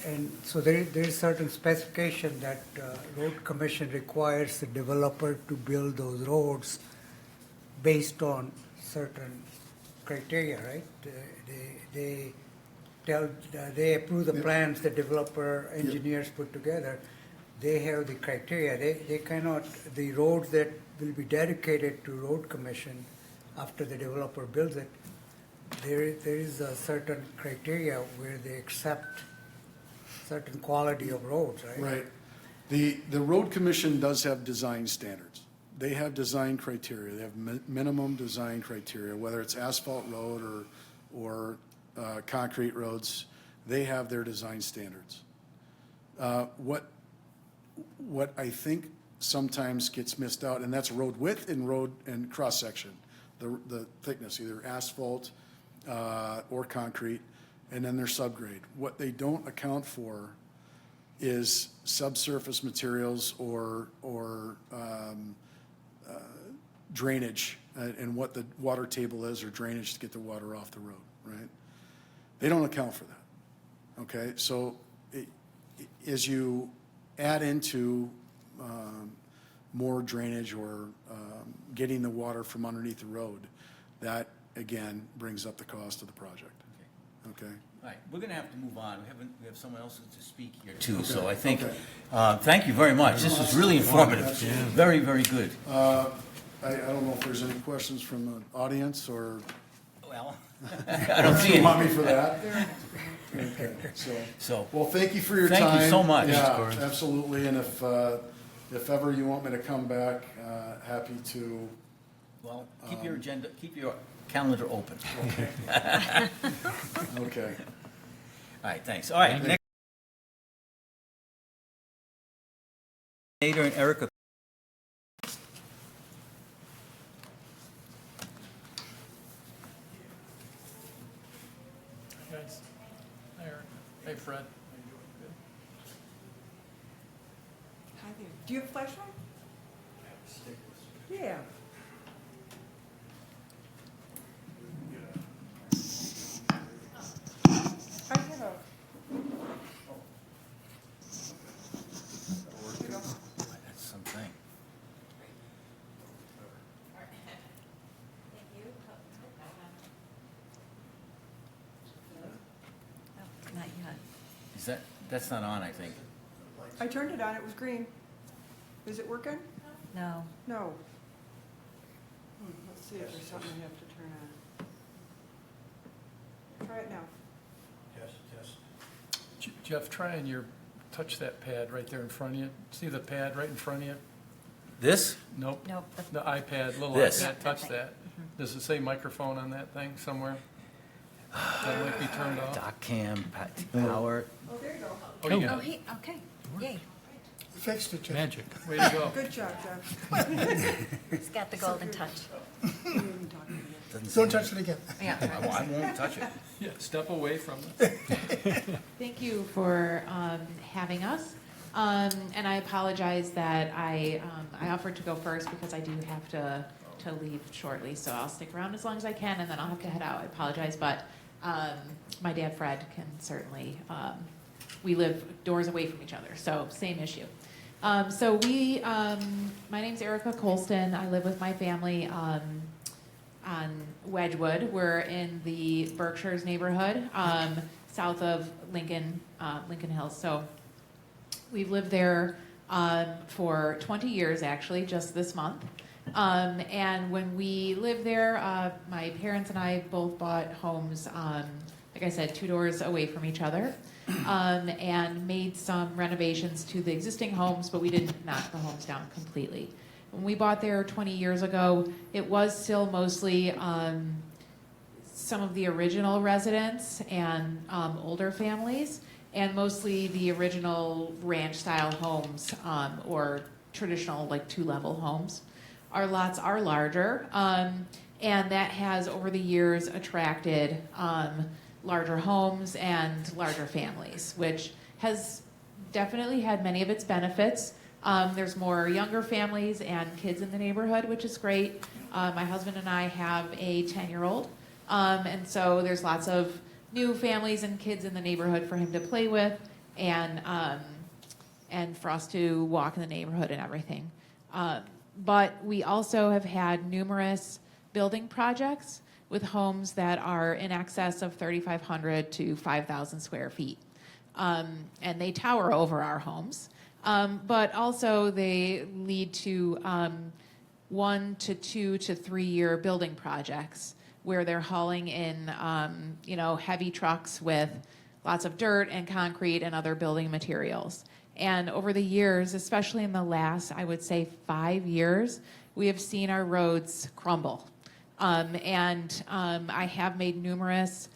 And so there is certain specification that road commission requires the developer to build those roads based on certain criteria, right? They approve the plans the developer engineers put together. They have the criteria. They cannot, the roads that will be dedicated to road commission after the developer builds it, there is a certain criteria where they accept certain quality of roads, right? Right. The road commission does have design standards. They have design criteria. They have minimum design criteria, whether it's asphalt road or concrete roads. They have their design standards. What I think sometimes gets missed out, and that's road width and road and cross section, the thickness, either asphalt or concrete, and then their subgrade. What they don't account for is subsurface materials or drainage and what the water table is or drainage to get the water off the road, right? They don't account for that, okay? So as you add into more drainage or getting the water from underneath the road, that again brings up the cost of the project, okay? All right, we're gonna have to move on. We have someone else to speak here too, so I think, Okay. thank you very much. This was really informative. Absolutely. Very, very good. I don't know if there's any questions from the audience or Well, I don't see you any. want me for that? Okay, So, well, thank you for your time. Thank you so much. Yeah, absolutely, and if ever you want me to come back, happy to. well, keep your agenda, keep your calendar open. Okay. All right, thanks. All right, next. Nader and Erica. Guys, hi Eric. Hey Fred. Do you have a flashlight? Yeah. I have a. That's something. Not yet. That's not on, I think. I turned it on, it was green. Is it working? No. No. Let's see if there's something I have to turn on. Try it now. Jeff, try and touch that pad right there in front of you. See the pad right in front of you? This? Nope. Nope. The iPad, little This. iPad, touch that. Does it say microphone on that thing somewhere? That might be turned off. Doc cam, power. Oh, there you go. Oh, you Oh, got it. hey, okay, yay. Fixed it, Jeff. Magic. Way to go. Good job, Jeff. It's got the golden touch. Doesn't Don't say- touch it again. Yeah. I won't touch it. Yeah, step away from it. Thank you for having us. And I apologize that I offered to go first because I do have to leave shortly, so I'll stick around as long as I can, and then I'll have to head out. I apologize, but my dad, Fred, can certainly, we live doors away from each other, so same issue. My name's Erica Colston. I live with my family on Wedgwood. We're in the Berkshires neighborhood, south of Lincoln Hills. So we've lived there for 20 years, actually, just this month. And when we lived there, my parents and I both bought homes, like I said, 2 doors away from each other, and made some renovations to the existing homes, but we didn't knock the homes down completely. When we bought there 20 years ago, it was still mostly some of the original residents and older families, and mostly the original ranch-style homes or traditional, like, 2-level homes. Our lots are larger, and that has, over the years, attracted larger homes and larger families, which has definitely had many of its benefits. There's more younger families and kids in the neighborhood, which is great. My husband and I have a 10-year-old, and so there's lots of new families and kids in the neighborhood for him to play with, and for us to walk in the neighborhood and everything. But we also have had numerous building projects with homes that are in excess of 3,500 to 5,000 square feet. And they tower over our homes. But also they lead to 1 to 2 to 3 year building projects where they're hauling in heavy trucks with lots of dirt and concrete and other building materials. And over the years, especially in the last, I would say 5 years, we have seen our roads crumble. I have made numerous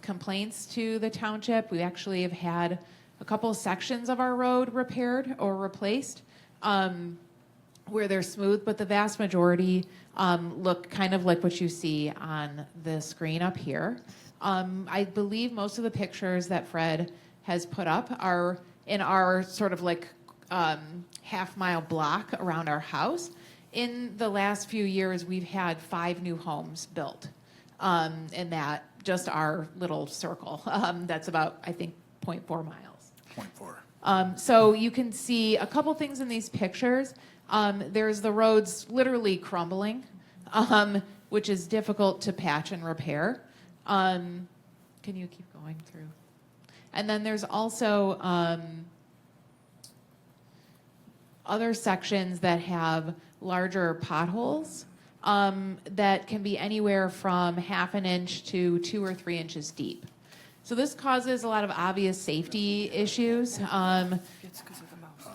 complaints to the township. We actually have had a couple sections of our road repaired or replaced where they're smooth, but the vast majority look kind of like what you see on the screen up here. I believe most of the pictures that Fred has put up are in our sort of like half-mile block around our house. In the last few years, we've had 5 new homes built in that, just our little circle. That's about, I think, 0.4 miles. 0.4. So you can see a couple things in these pictures. There's the roads literally crumbling, which is difficult to patch and repair. Can you keep going through? And then there's also other sections that have larger potholes that can be anywhere from 1/2 inch to 2 or 3 inches deep. So this causes a lot of obvious safety issues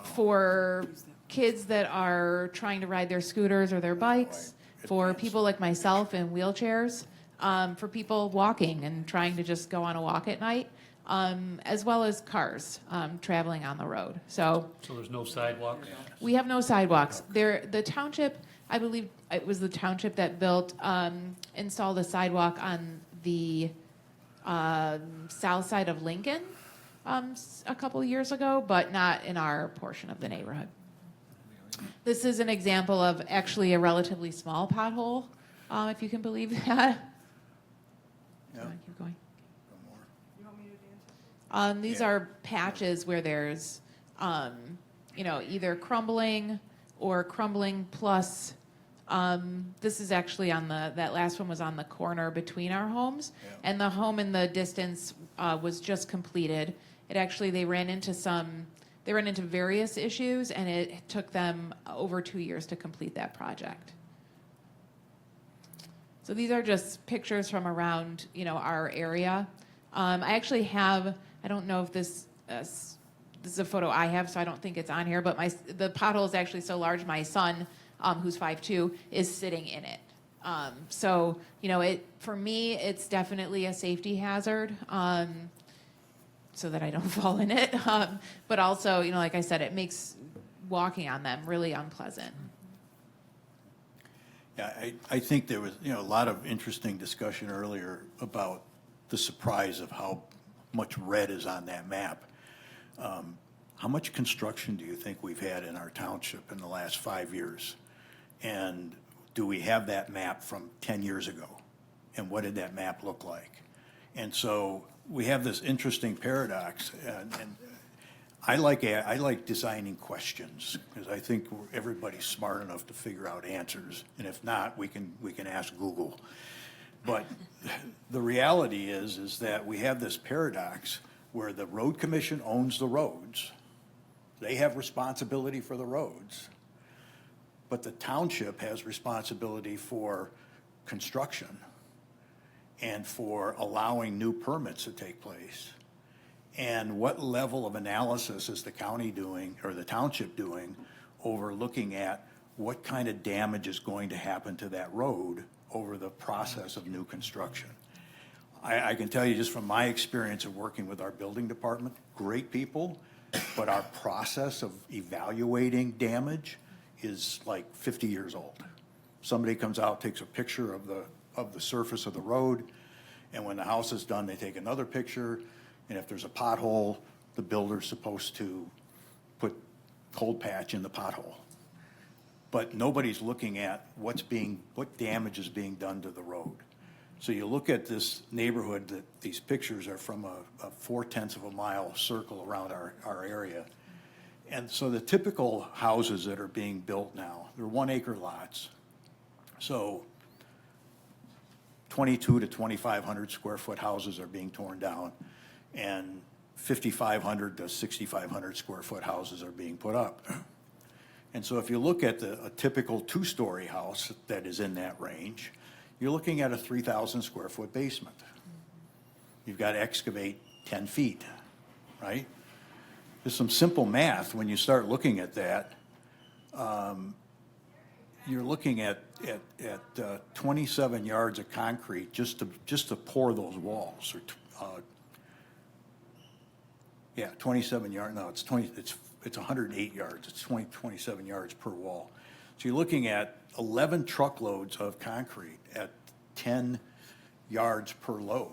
for kids that are trying to ride their scooters or their bikes, for people like myself in wheelchairs, for people walking and trying to just go on a walk at night, as well as cars traveling on the road. So there's no sidewalks? we have no sidewalks. The township, I believe it was the township that installed a sidewalk on the south side of Lincoln, a couple years ago, but not in our portion of the neighborhood. This is an example of actually a relatively small pothole, if you can believe that. Yeah. Go on, keep going. You want me to dance? These Yeah. are patches where there's, either crumbling or crumbling plus. This is actually that last one was on the corner between our homes. Yeah. And the home in the distance was just completed. They ran into various issues, and it took them over 2 years to complete that project. So these are just pictures from around, our area. I actually have, I don't know if this is a photo I have, so I don't think it's on here, but the pothole is actually so large, my son, who's 5'2", is sitting in it. So, for me, it's definitely a safety hazard, so that I don't fall in it. But also, like I said, it makes walking on them really unpleasant. Yeah, I think there was, a lot of interesting discussion earlier about the surprise of how much red is on that map. How much construction do you think we've had in our township in the last 5 years? And do we have that map from 10 years ago? And what did that map look like? And so we have this interesting paradox, and I like designing questions, because I think everybody's smart enough to figure out answers, and if not, we can ask Google. But the reality is that we have this paradox where the road commission owns the roads. They have responsibility for the roads, but the township has responsibility for construction and for allowing new permits to take place. And what level of analysis is the county doing, or the township doing, over looking at what kind of damage is going to happen to that road over the process of new construction? I can tell you just from my experience of working with our building department, great people, but our process of evaluating damage is like 50 years old. Somebody comes out, takes a picture of the surface of the road, and when the house is done, they take another picture, and if there's a pothole, the builder's supposed to put cold patch in the pothole. But nobody's looking at what damage is being done to the road. So you look at this neighborhood, that these pictures are from a 4/10 of a mile circle around our area. And so the typical houses that are being built now, they're 1 acre lots. So 22 to 2,500 square foot houses are being torn down, and 5,500 to 6,500 square foot houses are being put up. And so if you look at a typical 2-story house that is in that range, you're looking at a 3,000 square foot basement. You've got to excavate 10 feet, right? There's some simple math when you start looking at that. You're looking at 27 yards of concrete just to pour those walls, or 27 yards. No, it's 108 yards. It's 27 yards per wall. So you're looking at 11 truckloads of concrete at 10 yards per load.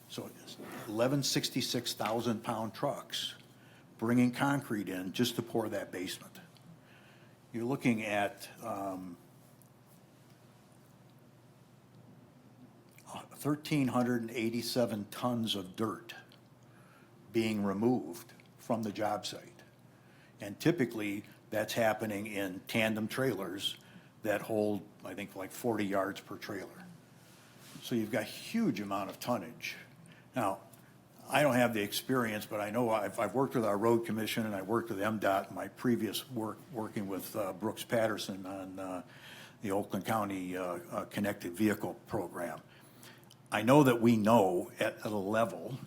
So it's 11 66,000-pound trucks bringing concrete in just to pour that basement. You're looking at 1,387 tons of dirt being removed from the job site. And typically, that's happening in tandem trailers that hold, I think, like 40 yards per trailer. So you've got a huge amount of tonnage. Now, I don't have the experience, but I know I've worked with our road commission, and I worked with MDOT in my previous work, working with Brooks Patterson on the Oakland County Connected Vehicle Program. I know that we know at a level,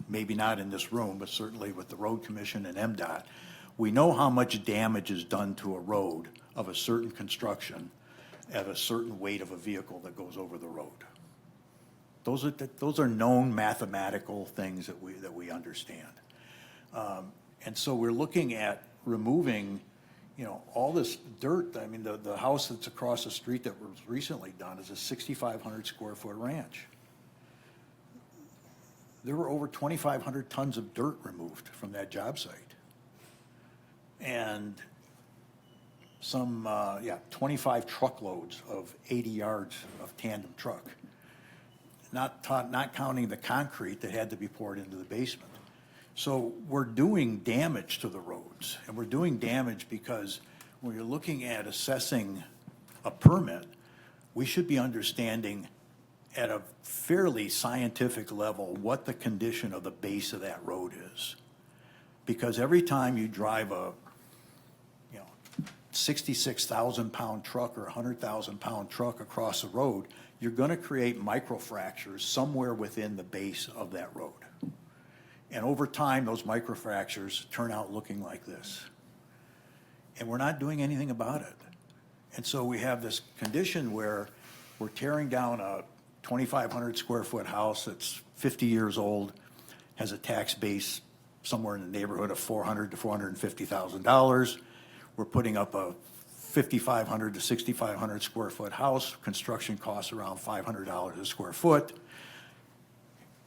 maybe not in this room, but certainly with the road commission and MDOT, we know how much damage is done to a road of a certain construction at a certain weight of a vehicle that goes over the road. Those are known mathematical things that we understand. And so we're looking at removing, all this dirt. I mean, the house that's across the street that was recently done is a 6,500 square foot ranch. there were over 2,500 tons of dirt removed from that job site. And some, 25 truckloads of 80 yards of tandem truck. Not counting the concrete that had to be poured into the basement. So we're doing damage to the roads, and we're doing damage because when you're looking at assessing a permit, we should be understanding at a fairly scientific level what the condition of the base of that road is. Because every time you drive a 66,000-pound truck or 100,000-pound truck across the road, you're gonna create microfractures somewhere within the base of that road. And over time, those microfractures turn out looking like this. And we're not doing anything about it. And so we have this condition where we're tearing down a 2,500 square foot house that's 50 years old, has a tax base somewhere in the neighborhood of $400,000 to $450,000. We're putting up a 5,500 to 6,500 square foot house, construction costs around $500 a square foot.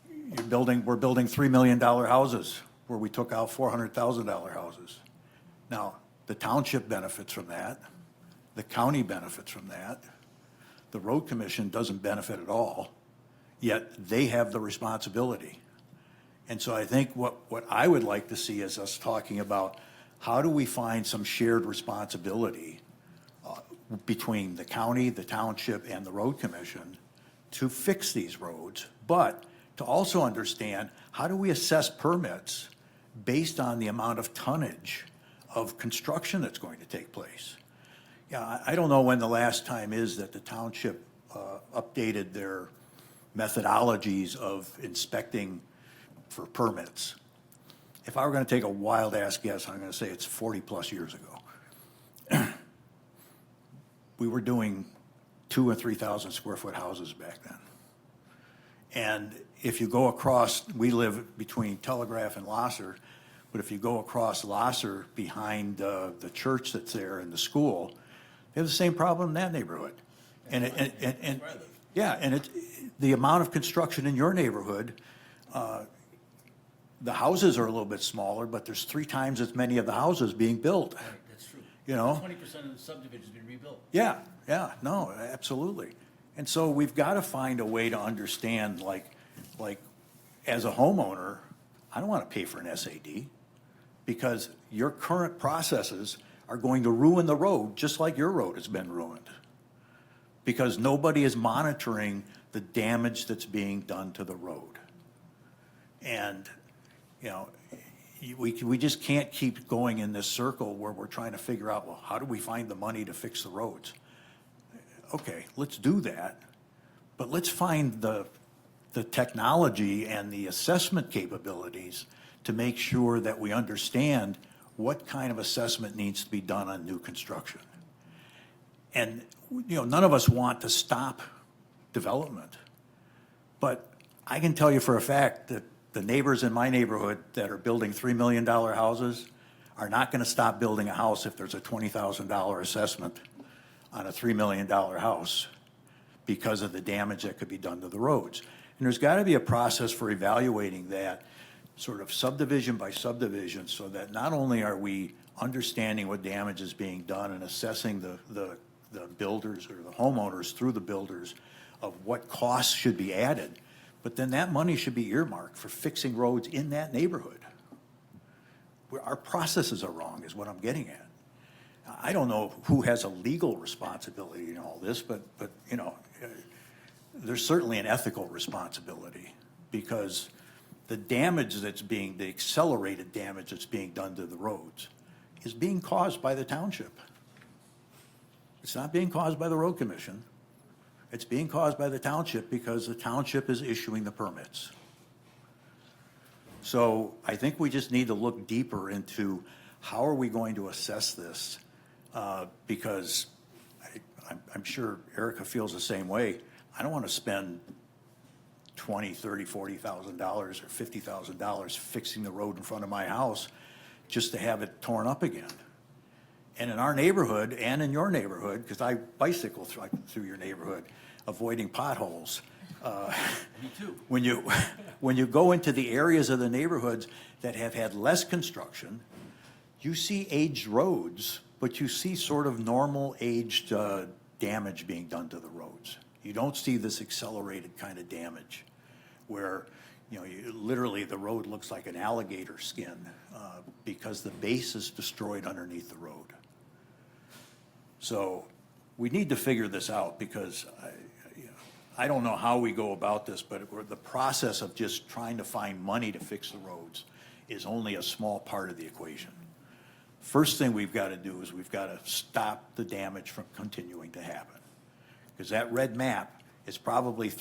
We're building $3 million houses where we took out $400,000 houses. Now, the township benefits from that. The county benefits from that. The road commission doesn't benefit at all, yet they have the responsibility. And so I think what I would like to see is us talking about how do we find some shared responsibility between the county, the township, and the road commission to fix these roads, but to also understand how do we assess permits based on the amount of tonnage of construction that's going to take place. Yeah, I don't know when the last time is that the township updated their methodologies of inspecting for permits. If I were gonna take a wild ass guess, I'm gonna say it's 40-plus years ago. We were doing 2,000 or 3,000 square foot houses back then. And if you go across, we live between Telegraph and Losser, but if you go across Losser behind the church that's there and the school, they have the same problem in that neighborhood. And the amount of construction in your neighborhood, the houses are a little bit smaller, but there's 3 times as many of the houses being built. Right, that's true. You know? 20% of the subdivision's been rebuilt. Yeah, no, absolutely. And so we've got to find a way to understand, like, as a homeowner, I don't want to pay for an SAD because your current processes are going to ruin the road just like your road has been ruined. Because nobody is monitoring the damage that's being done to the road. And, we just can't keep going in this circle where we're trying to figure out, well, how do we find the money to fix the roads? Okay, let's do that, but let's find the technology and the assessment capabilities to make sure that we understand what kind of assessment needs to be done on new construction. And, none of us want to stop development, but I can tell you for a fact that the neighbors in my neighborhood that are building $3 million houses are not going to stop building a house if there's a $20,000 assessment on a $3 million house because of the damage that could be done to the roads. And there's got to be a process for evaluating that sort of subdivision by subdivision so that not only are we understanding what damage is being done and assessing the builders or the homeowners through the builders of what costs should be added, but then that money should be earmarked for fixing roads in that neighborhood. Our processes are wrong is what I'm getting at. I don't know who has a legal responsibility in all this, but there's certainly an ethical responsibility because the accelerated damage that's being done to the roads is being caused by the township. It's not being caused by the road commission. It's being caused by the township because the township is issuing the permits. So I think we just need to look deeper into how are we going to assess this because I'm sure Erica feels the same way. I don't want to spend $20,000, $30,000, $40,000 or $50,000 fixing the road in front of my house just to have it torn up again. And in our neighborhood and in your neighborhood, because I bicycle through your neighborhood, avoiding potholes, Me too. When you go into the areas of the neighborhoods that have had less construction, you see aged roads, but you see sort of normal aged damage being done to the roads. You don't see this accelerated kind of damage where, literally the road looks like an alligator skin because the base is destroyed underneath the road. So we need to figure this out because I don't know how we go about this, but the process of just trying to find money to fix the roads is only a small part of the equation. First thing we've got to do is we've got to stop the damage from continuing to happen. Because that red map is probably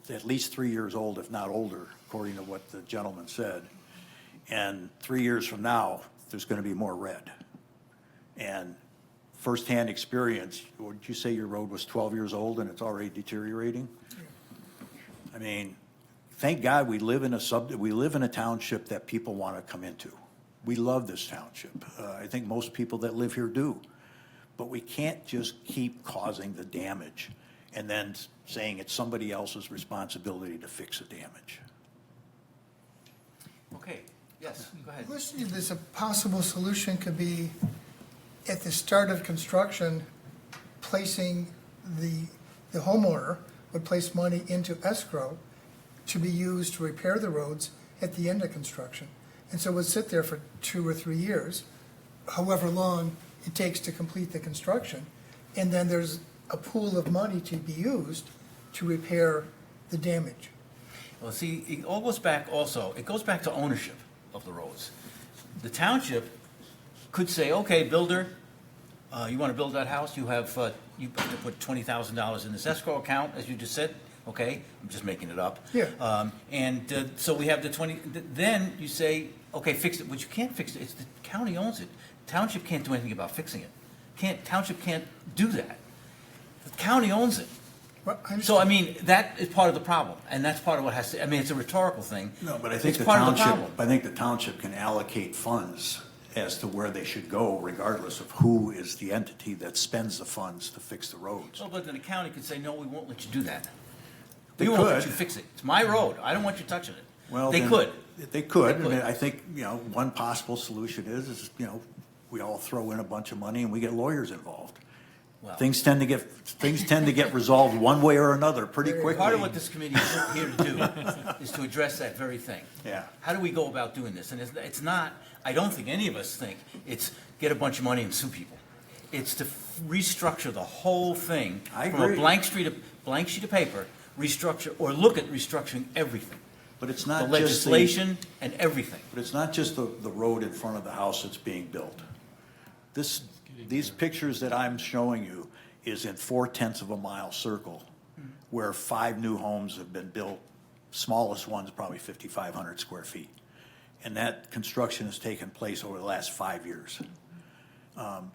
at least 3 years old, if not older, according to what the gentleman said. And 3 years from now, there's going to be more red. And firsthand experience, would you say your road was 12 years old and it's already deteriorating? I mean, thank God we live in a township that people want to come into. We love this township. I think most people that live here do. But we can't just keep causing the damage and then saying it's somebody else's responsibility to fix the damage. Okay, yes, go ahead. Listening to this, a possible solution could be at the start of construction, placing the homeowner would place money into escrow to be used to repair the roads at the end of construction. And so it would sit there for 2 or 3 years, however long it takes to complete the construction. And then there's a pool of money to be used to repair the damage. Well, see, it all goes back to ownership of the roads. The township could say, okay, builder, you want to build that house, you have to put $20,000 in this escrow account, as you just said, okay? I'm just making it up. Yeah. So we have the 20, then you say, okay, fix it, but you can't fix it, it's the county owns it. Township can't do anything about fixing it. Township can't do that. The county owns it. Well, So, I mean, that is part of the problem, and that's part of what has to, I mean, it's a rhetorical thing. No, but I think It's part of the problem. I think the township can allocate funds as to where they should go regardless of who is the entity that spends the funds to fix the roads. Well, but then the county could say, no, we won't let you do that. They We won't let could. you fix it. It's my road. I don't want you touching it. Well, They then- could. They could. They I could. mean, I think, one possible solution is, we all throw in a bunch of money and we get lawyers involved. Well, Things tend to get resolved one way or another pretty quickly. part of what this committee is here to do is to address that very thing. Yeah. How do we go about doing this? And it's not, I don't think any of us think it's get a bunch of money and sue people. It's to restructure the whole thing. I From a agree. blank sheet of paper, restructure, or look at restructuring everything. But it's The not just legislation and everything. But it's not just the road in front of the house that's being built. These pictures that I'm showing you is in 4/10 of a mile circle where 5 new homes have been built. Smallest one's probably 5,500 square feet. And that construction has taken place over the last 5 years.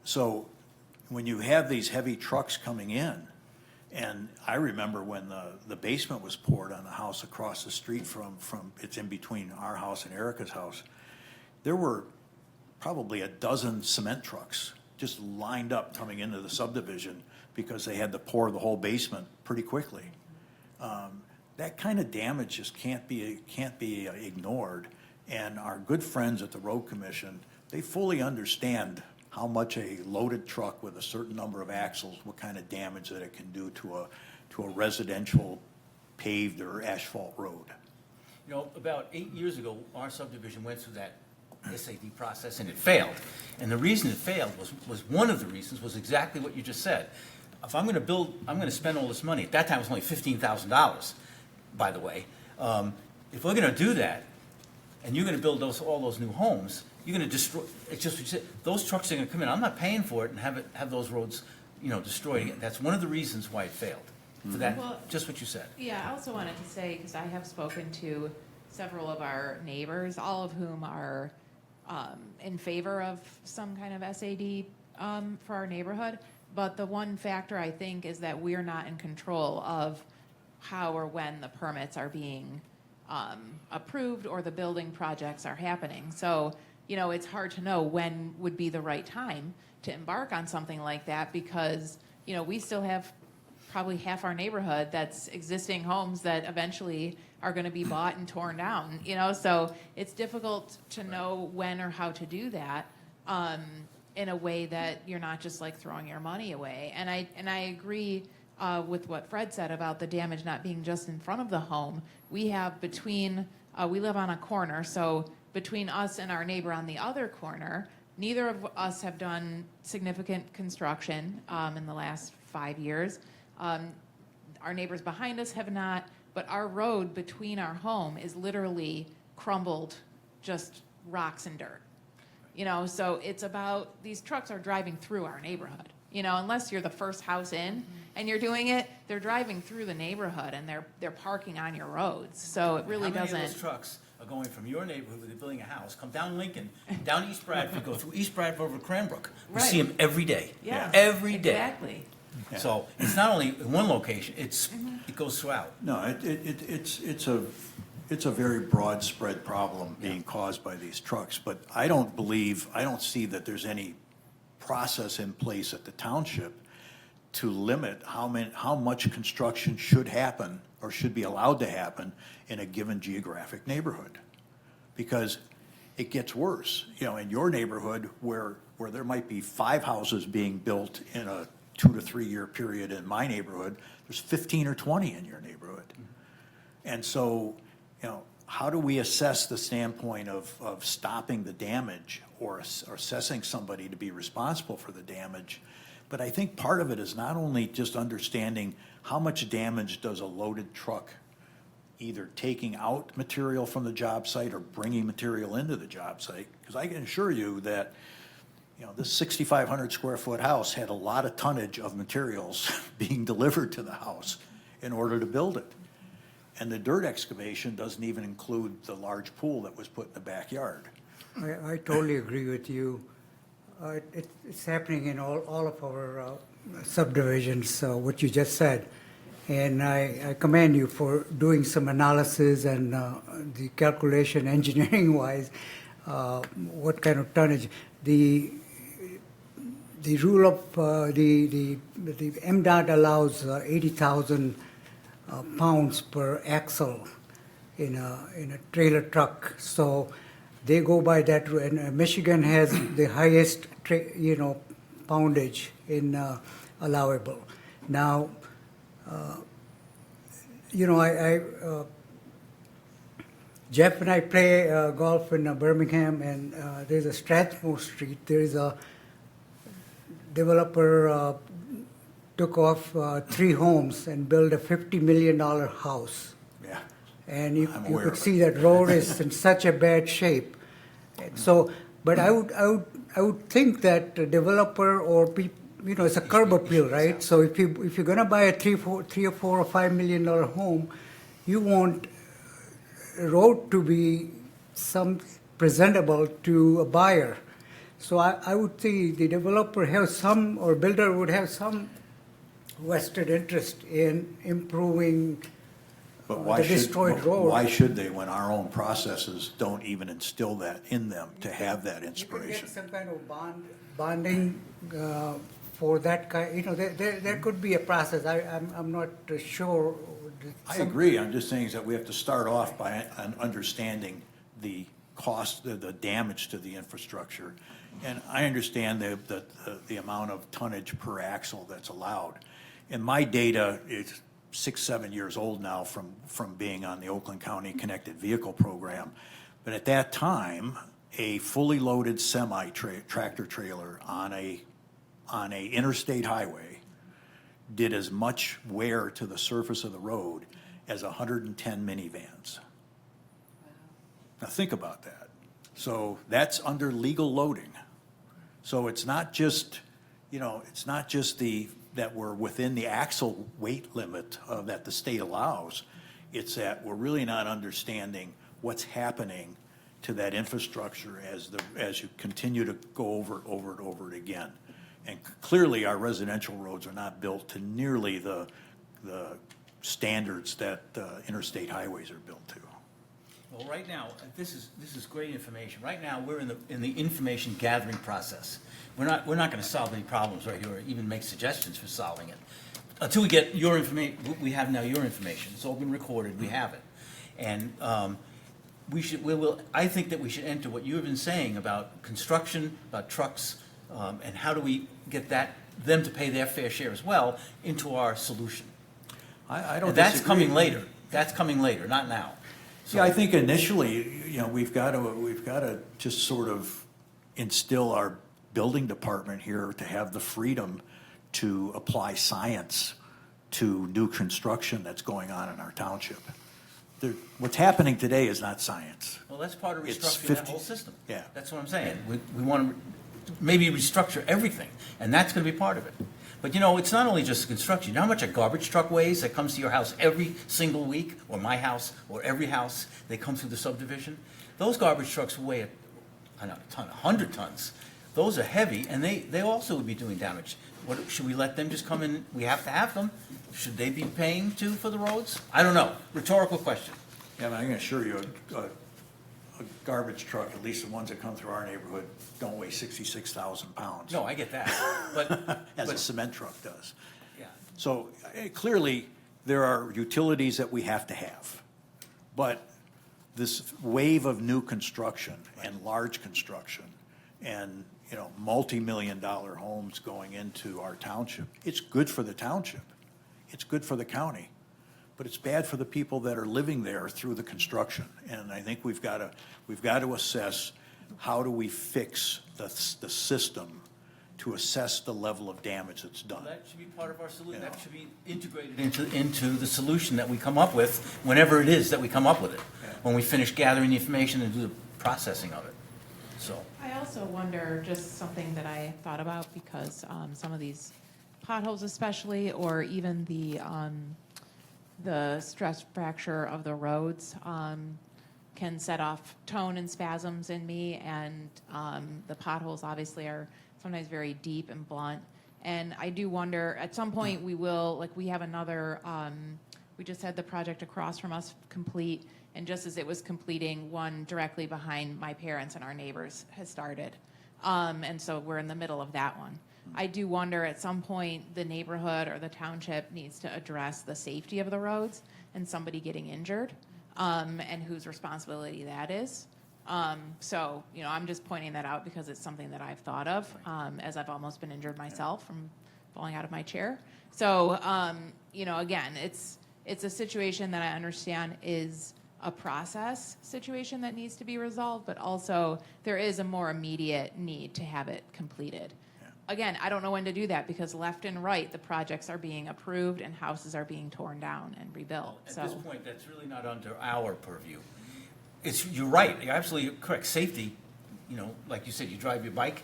So when you have these heavy trucks coming in, and I remember when the basement was poured on the house across the street from it's in between our house and Erica's house, there were probably a dozen cement trucks just lined up coming into the subdivision because they had to pour the whole basement pretty quickly. That kind of damage just can't be ignored. And our good friends at the Road Commission, they fully understand how much a loaded truck with a certain number of axles, what kind of damage that it can do to a residential paved or asphalt road. You know, about 8 years ago, our subdivision went through that SAD process and it failed. And the reason it failed was one of the reasons was exactly what you just said. If I'm gonna build, I'm gonna spend all this money. At that time, it was only $15,000, by the way. If we're gonna do that, and you're gonna build all those new homes, you're gonna destroy, it's just what you said, those trucks are gonna come in. I'm not paying for it and have those roads, destroyed again. That's one of the reasons why it failed. For that, Well, just what you said. Yeah, I also wanted to say, because I have spoken to several of our neighbors, all of whom are in favor of some kind of SAD for our neighborhood. But the one factor, I think, is that we're not in control of how or when the permits are being approved or the building projects are happening. So, it's hard to know when would be the right time to embark on something like that because, we still have probably half our neighborhood that's existing homes that eventually are going to be bought and torn down, you know, so it's difficult to know when or how to do that in a way that you're not just like throwing your money away. And I agree with what Fred said about the damage not being just in front of the home. We have between, we live on a corner, so between us and our neighbor on the other corner, neither of us have done significant construction in the last 5 years. Our neighbors behind us have not, but our road between our home is literally crumbled, just rocks and dirt. You know, so it's about, these trucks are driving through our neighborhood. You know, unless you're the first house in and you're doing it, they're driving through the neighborhood and they're parking on your roads. So it really How doesn't. many of those trucks are going from your neighborhood where they're building a house, come down Lincoln, down East Bradford, go through East Bradford over to Cranbrook? We see Right. them every day. Yeah, Every day. Exactly. So it's not only in one location, it goes throughout. No, it's a very broad spread problem being caused by these trucks, but I don't see that there's any process in place at the township to limit how much construction should happen or should be allowed to happen in a given geographic neighborhood. Because it gets worse, you know, in your neighborhood where there might be 5 houses being built in a 2 to 3 year period. In my neighborhood, there's 15 or 20 in your neighborhood. And so, you know, how do we assess the standpoint of stopping the damage or assessing somebody to be responsible for the damage? But I think part of it is not only just understanding how much damage does a loaded truck either taking out material from the job site or bringing material into the job site. Because I can assure you that, you know, this 6,500 square foot house had a lot of tonnage of materials being delivered to the house in order to build it. And the dirt excavation doesn't even include the large pool that was put in the backyard. I totally agree with you. It's happening in all of our subdivisions, what you just said. And I commend you for doing some analysis and the calculation engineering-wise, what kind of tonnage. The rule of the MDOT allows 80,000 pounds per axle in a trailer truck. So they go by that, and Michigan has the highest, poundage in allowable. Now, Jeff and I play golf in Birmingham, and there's a Strathmore Street. There's a developer took off 3 homes and built a $50 million house. Yeah. And you I'm aware could of see that road is in such a bad shape. And so, but I would think that the developer or people, it's a curb appeal, right? So if you're gonna buy a $3 or $4 or $5 million home, you want a road to be some presentable to a buyer. So I would see the developer have some, or builder would have some vested interest in improving But why the destroyed should, road. why should they when our own processes don't even instill that in them to have that You inspiration? can get some kind of bonding for that kind, there could be a process. I'm not sure. I agree, I'm just saying is that we have to start off by understanding the cost, the damage to the infrastructure. And I understand the amount of tonnage per axle that's allowed. And my data is 6-7 years old now from being on the Oakland County Connected Vehicle Program. But at that time, a fully loaded tractor trailer on a interstate highway did as much wear to the surface of the road as 110 minivans. Now think about that. So that's under legal loading. So it's not just, that we're within the axle weight limit that the state allows. It's that we're really not understanding what's happening to that infrastructure as you continue to go over it again. And clearly, our residential roads are not built to nearly the standards that interstate highways are built to. Well, right now, this is great information. Right now, we're in the information gathering process. We're not going to solve any problems right here, or even make suggestions for solving it. until we get your information, we have now your information. It's all been recorded, we have it. And I think that we should enter what you've been saying about construction, about trucks, and how do we get them to pay their fair share as well into our solution. I don't And that's disagree. coming later. That's coming later, not now. Yeah, I think initially, we've got to just sort of instill our building department here to have the freedom to apply science to new construction that's going on in our township. What's happening today is not science. Well, that's part of It's restructuring that 50 whole system. Yeah. That's what I'm saying. We want to maybe restructure everything, and that's going to be part of it. But it's not only just construction. You know how much a garbage truck weighs that comes to your house every single week, or my house, or every house they come through the subdivision? Those garbage trucks weigh a ton, 100 tons. Those are heavy, and they also would be doing damage. Should we let them just come in? We have to have them. Should they be paying too for the roads? I don't know. Rhetorical question. Yeah, I can assure you, a garbage truck, at least the ones that come through our neighborhood, don't weigh 66,000 pounds. No, I get that. But As a cement truck does. yeah. So clearly, there are utilities that we have to have. But this wave of new construction and large construction and, multi-million-dollar homes going into our township, it's good for the township. It's good for the county. But it's bad for the people that are living there through the construction. And I think we've got to assess how do we fix the system to assess the level of damage that's done. That should be part of our solution. Yeah. That should be integrated into the solution that we come up with, whenever it is that we come up with it. Yeah. When we finish gathering the information and do the processing of it. So, I also wonder, just something that I thought about, because some of these potholes especially, or even the stress fracture of the roads can set off tone and spasms in me, and the potholes obviously are sometimes very deep and blunt. And I do wonder, at some point we will, we have another, we just had the project across from us complete, and just as it was completing, one directly behind my parents and our neighbors has started. And so we're in the middle of that one. I do wonder, at some point, the neighborhood or the township needs to address the safety of the roads and somebody getting injured, and whose responsibility that is. So, I'm just pointing that out because it's something that I've thought of, as I've almost been injured myself from falling out of my chair. So, again, it's a situation that I understand is a process situation that needs to be resolved, but also there is a more immediate need to have it completed. Again, I don't know when to do that, because left and right, the projects are being approved and houses are being torn down and rebuilt. at So this point, that's really not under our purview. You're right, you're absolutely correct. Safety, like you said, you drive your bike,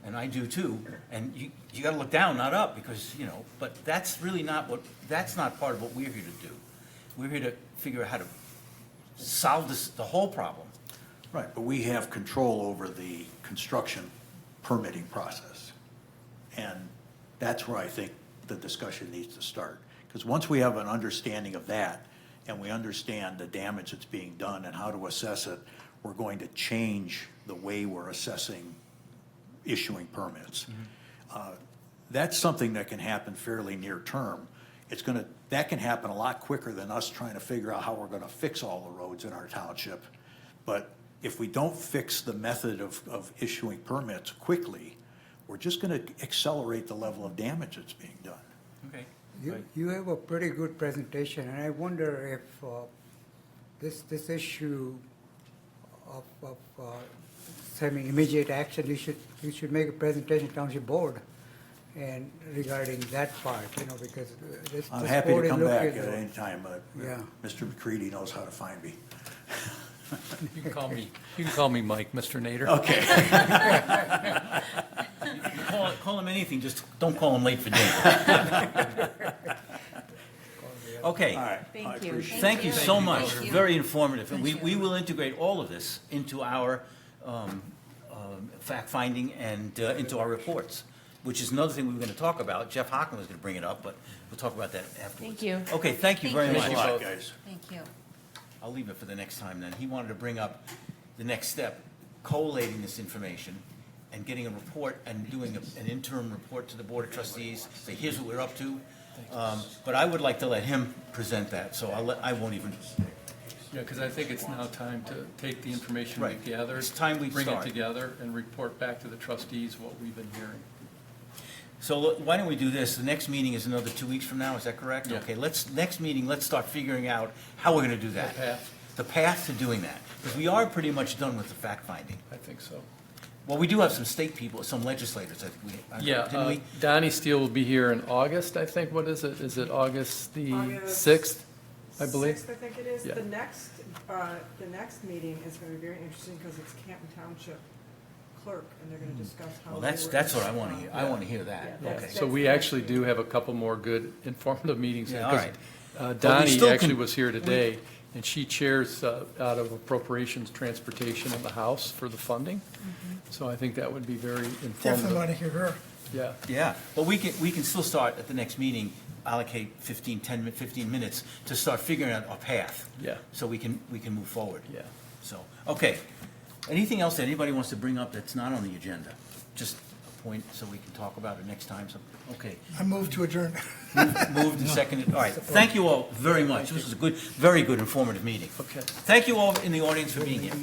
and I do too, and you gotta look down, not up, because, but that's really that's not part of what we're here to do. We're here to figure out how to solve the whole problem. Right, but we have control over the construction permitting process. And that's where I think the discussion needs to start. Because once we have an understanding of that, and we understand the damage that's being done and how to assess it, we're going to change the way we're assessing issuing permits. That's something that can happen fairly near term. That can happen a lot quicker than us trying to figure out how we're gonna fix all the roads in our township. But if we don't fix the method of issuing permits quickly, we're just gonna accelerate the level of damage that's being done. Okay. You have a pretty good presentation, and I wonder if this issue of having immediate action, you should make a presentation to Township Board and regarding that part, because this I'm this happy board to is come looking back at at any time, but Yeah. Mr. McCready knows how to find me. You can call me Mike, Mr. Nader. Okay. Call him anything, just don't call him late for dinner. Okay. All right. Thank I you. appreciate it. Thank you so much. Thank you. Very informative. And we will integrate all of this into our fact-finding and into our reports, which is another thing we were going to talk about. Jeff Hockman was going to bring it up, but we'll talk about that afterwards. Thank you. Okay, thank you very Thank much. Thanks a lot, both. guys. Thank you. I'll leave it for the next time then. He wanted to bring up the next step, collating this information and getting a report and doing an interim report to the Board of Trustees, say, here's what we're up to. But I would like to let him present that, so I won't even, Yeah, because I think it's now time to take the information Right. we've gathered. It's time we Bring it start. together and report back to the trustees what we've been hearing. so why don't we do this? The next meeting is another 2 weeks from now, is that correct? Yeah. Okay, next meeting, let's start figuring out how we're gonna do that. The path. The path to doing that, because we are pretty much done with the fact-finding. I think so. Well, we do have some state people, some legislators, I think Yeah, didn't we? Donnie Steele will be here in August, I think. What is it? Is it August the August 6th, I believe? 6th, I think it is. Yeah. The next meeting is gonna be very interesting because it's Canton Township clerk, and they're gonna discuss how. Well, they that's were- what I wanna hear, I wanna hear that, Yeah, okay. that's- So we actually do have a couple more good informative meetings. Yeah, all because, right. Donnie But we still actually can- was here today, and she chairs out of Appropriations Transportation in the House for the funding. So I think that would be very Definitely informative. want to hear her. Yeah, Yeah, but we can still start at the next meeting, allocate 15 minutes to start figuring out a path. Yeah. So we can move forward. yeah. So, okay. Anything else that anybody wants to bring up that's not on the agenda? Just a point so we can talk about it next time, so, okay. I move to adjourn. Moved and seconded, all right. Thank you all very much. This was a good, very good informative meeting. Okay. Thank you all in the audience for being here.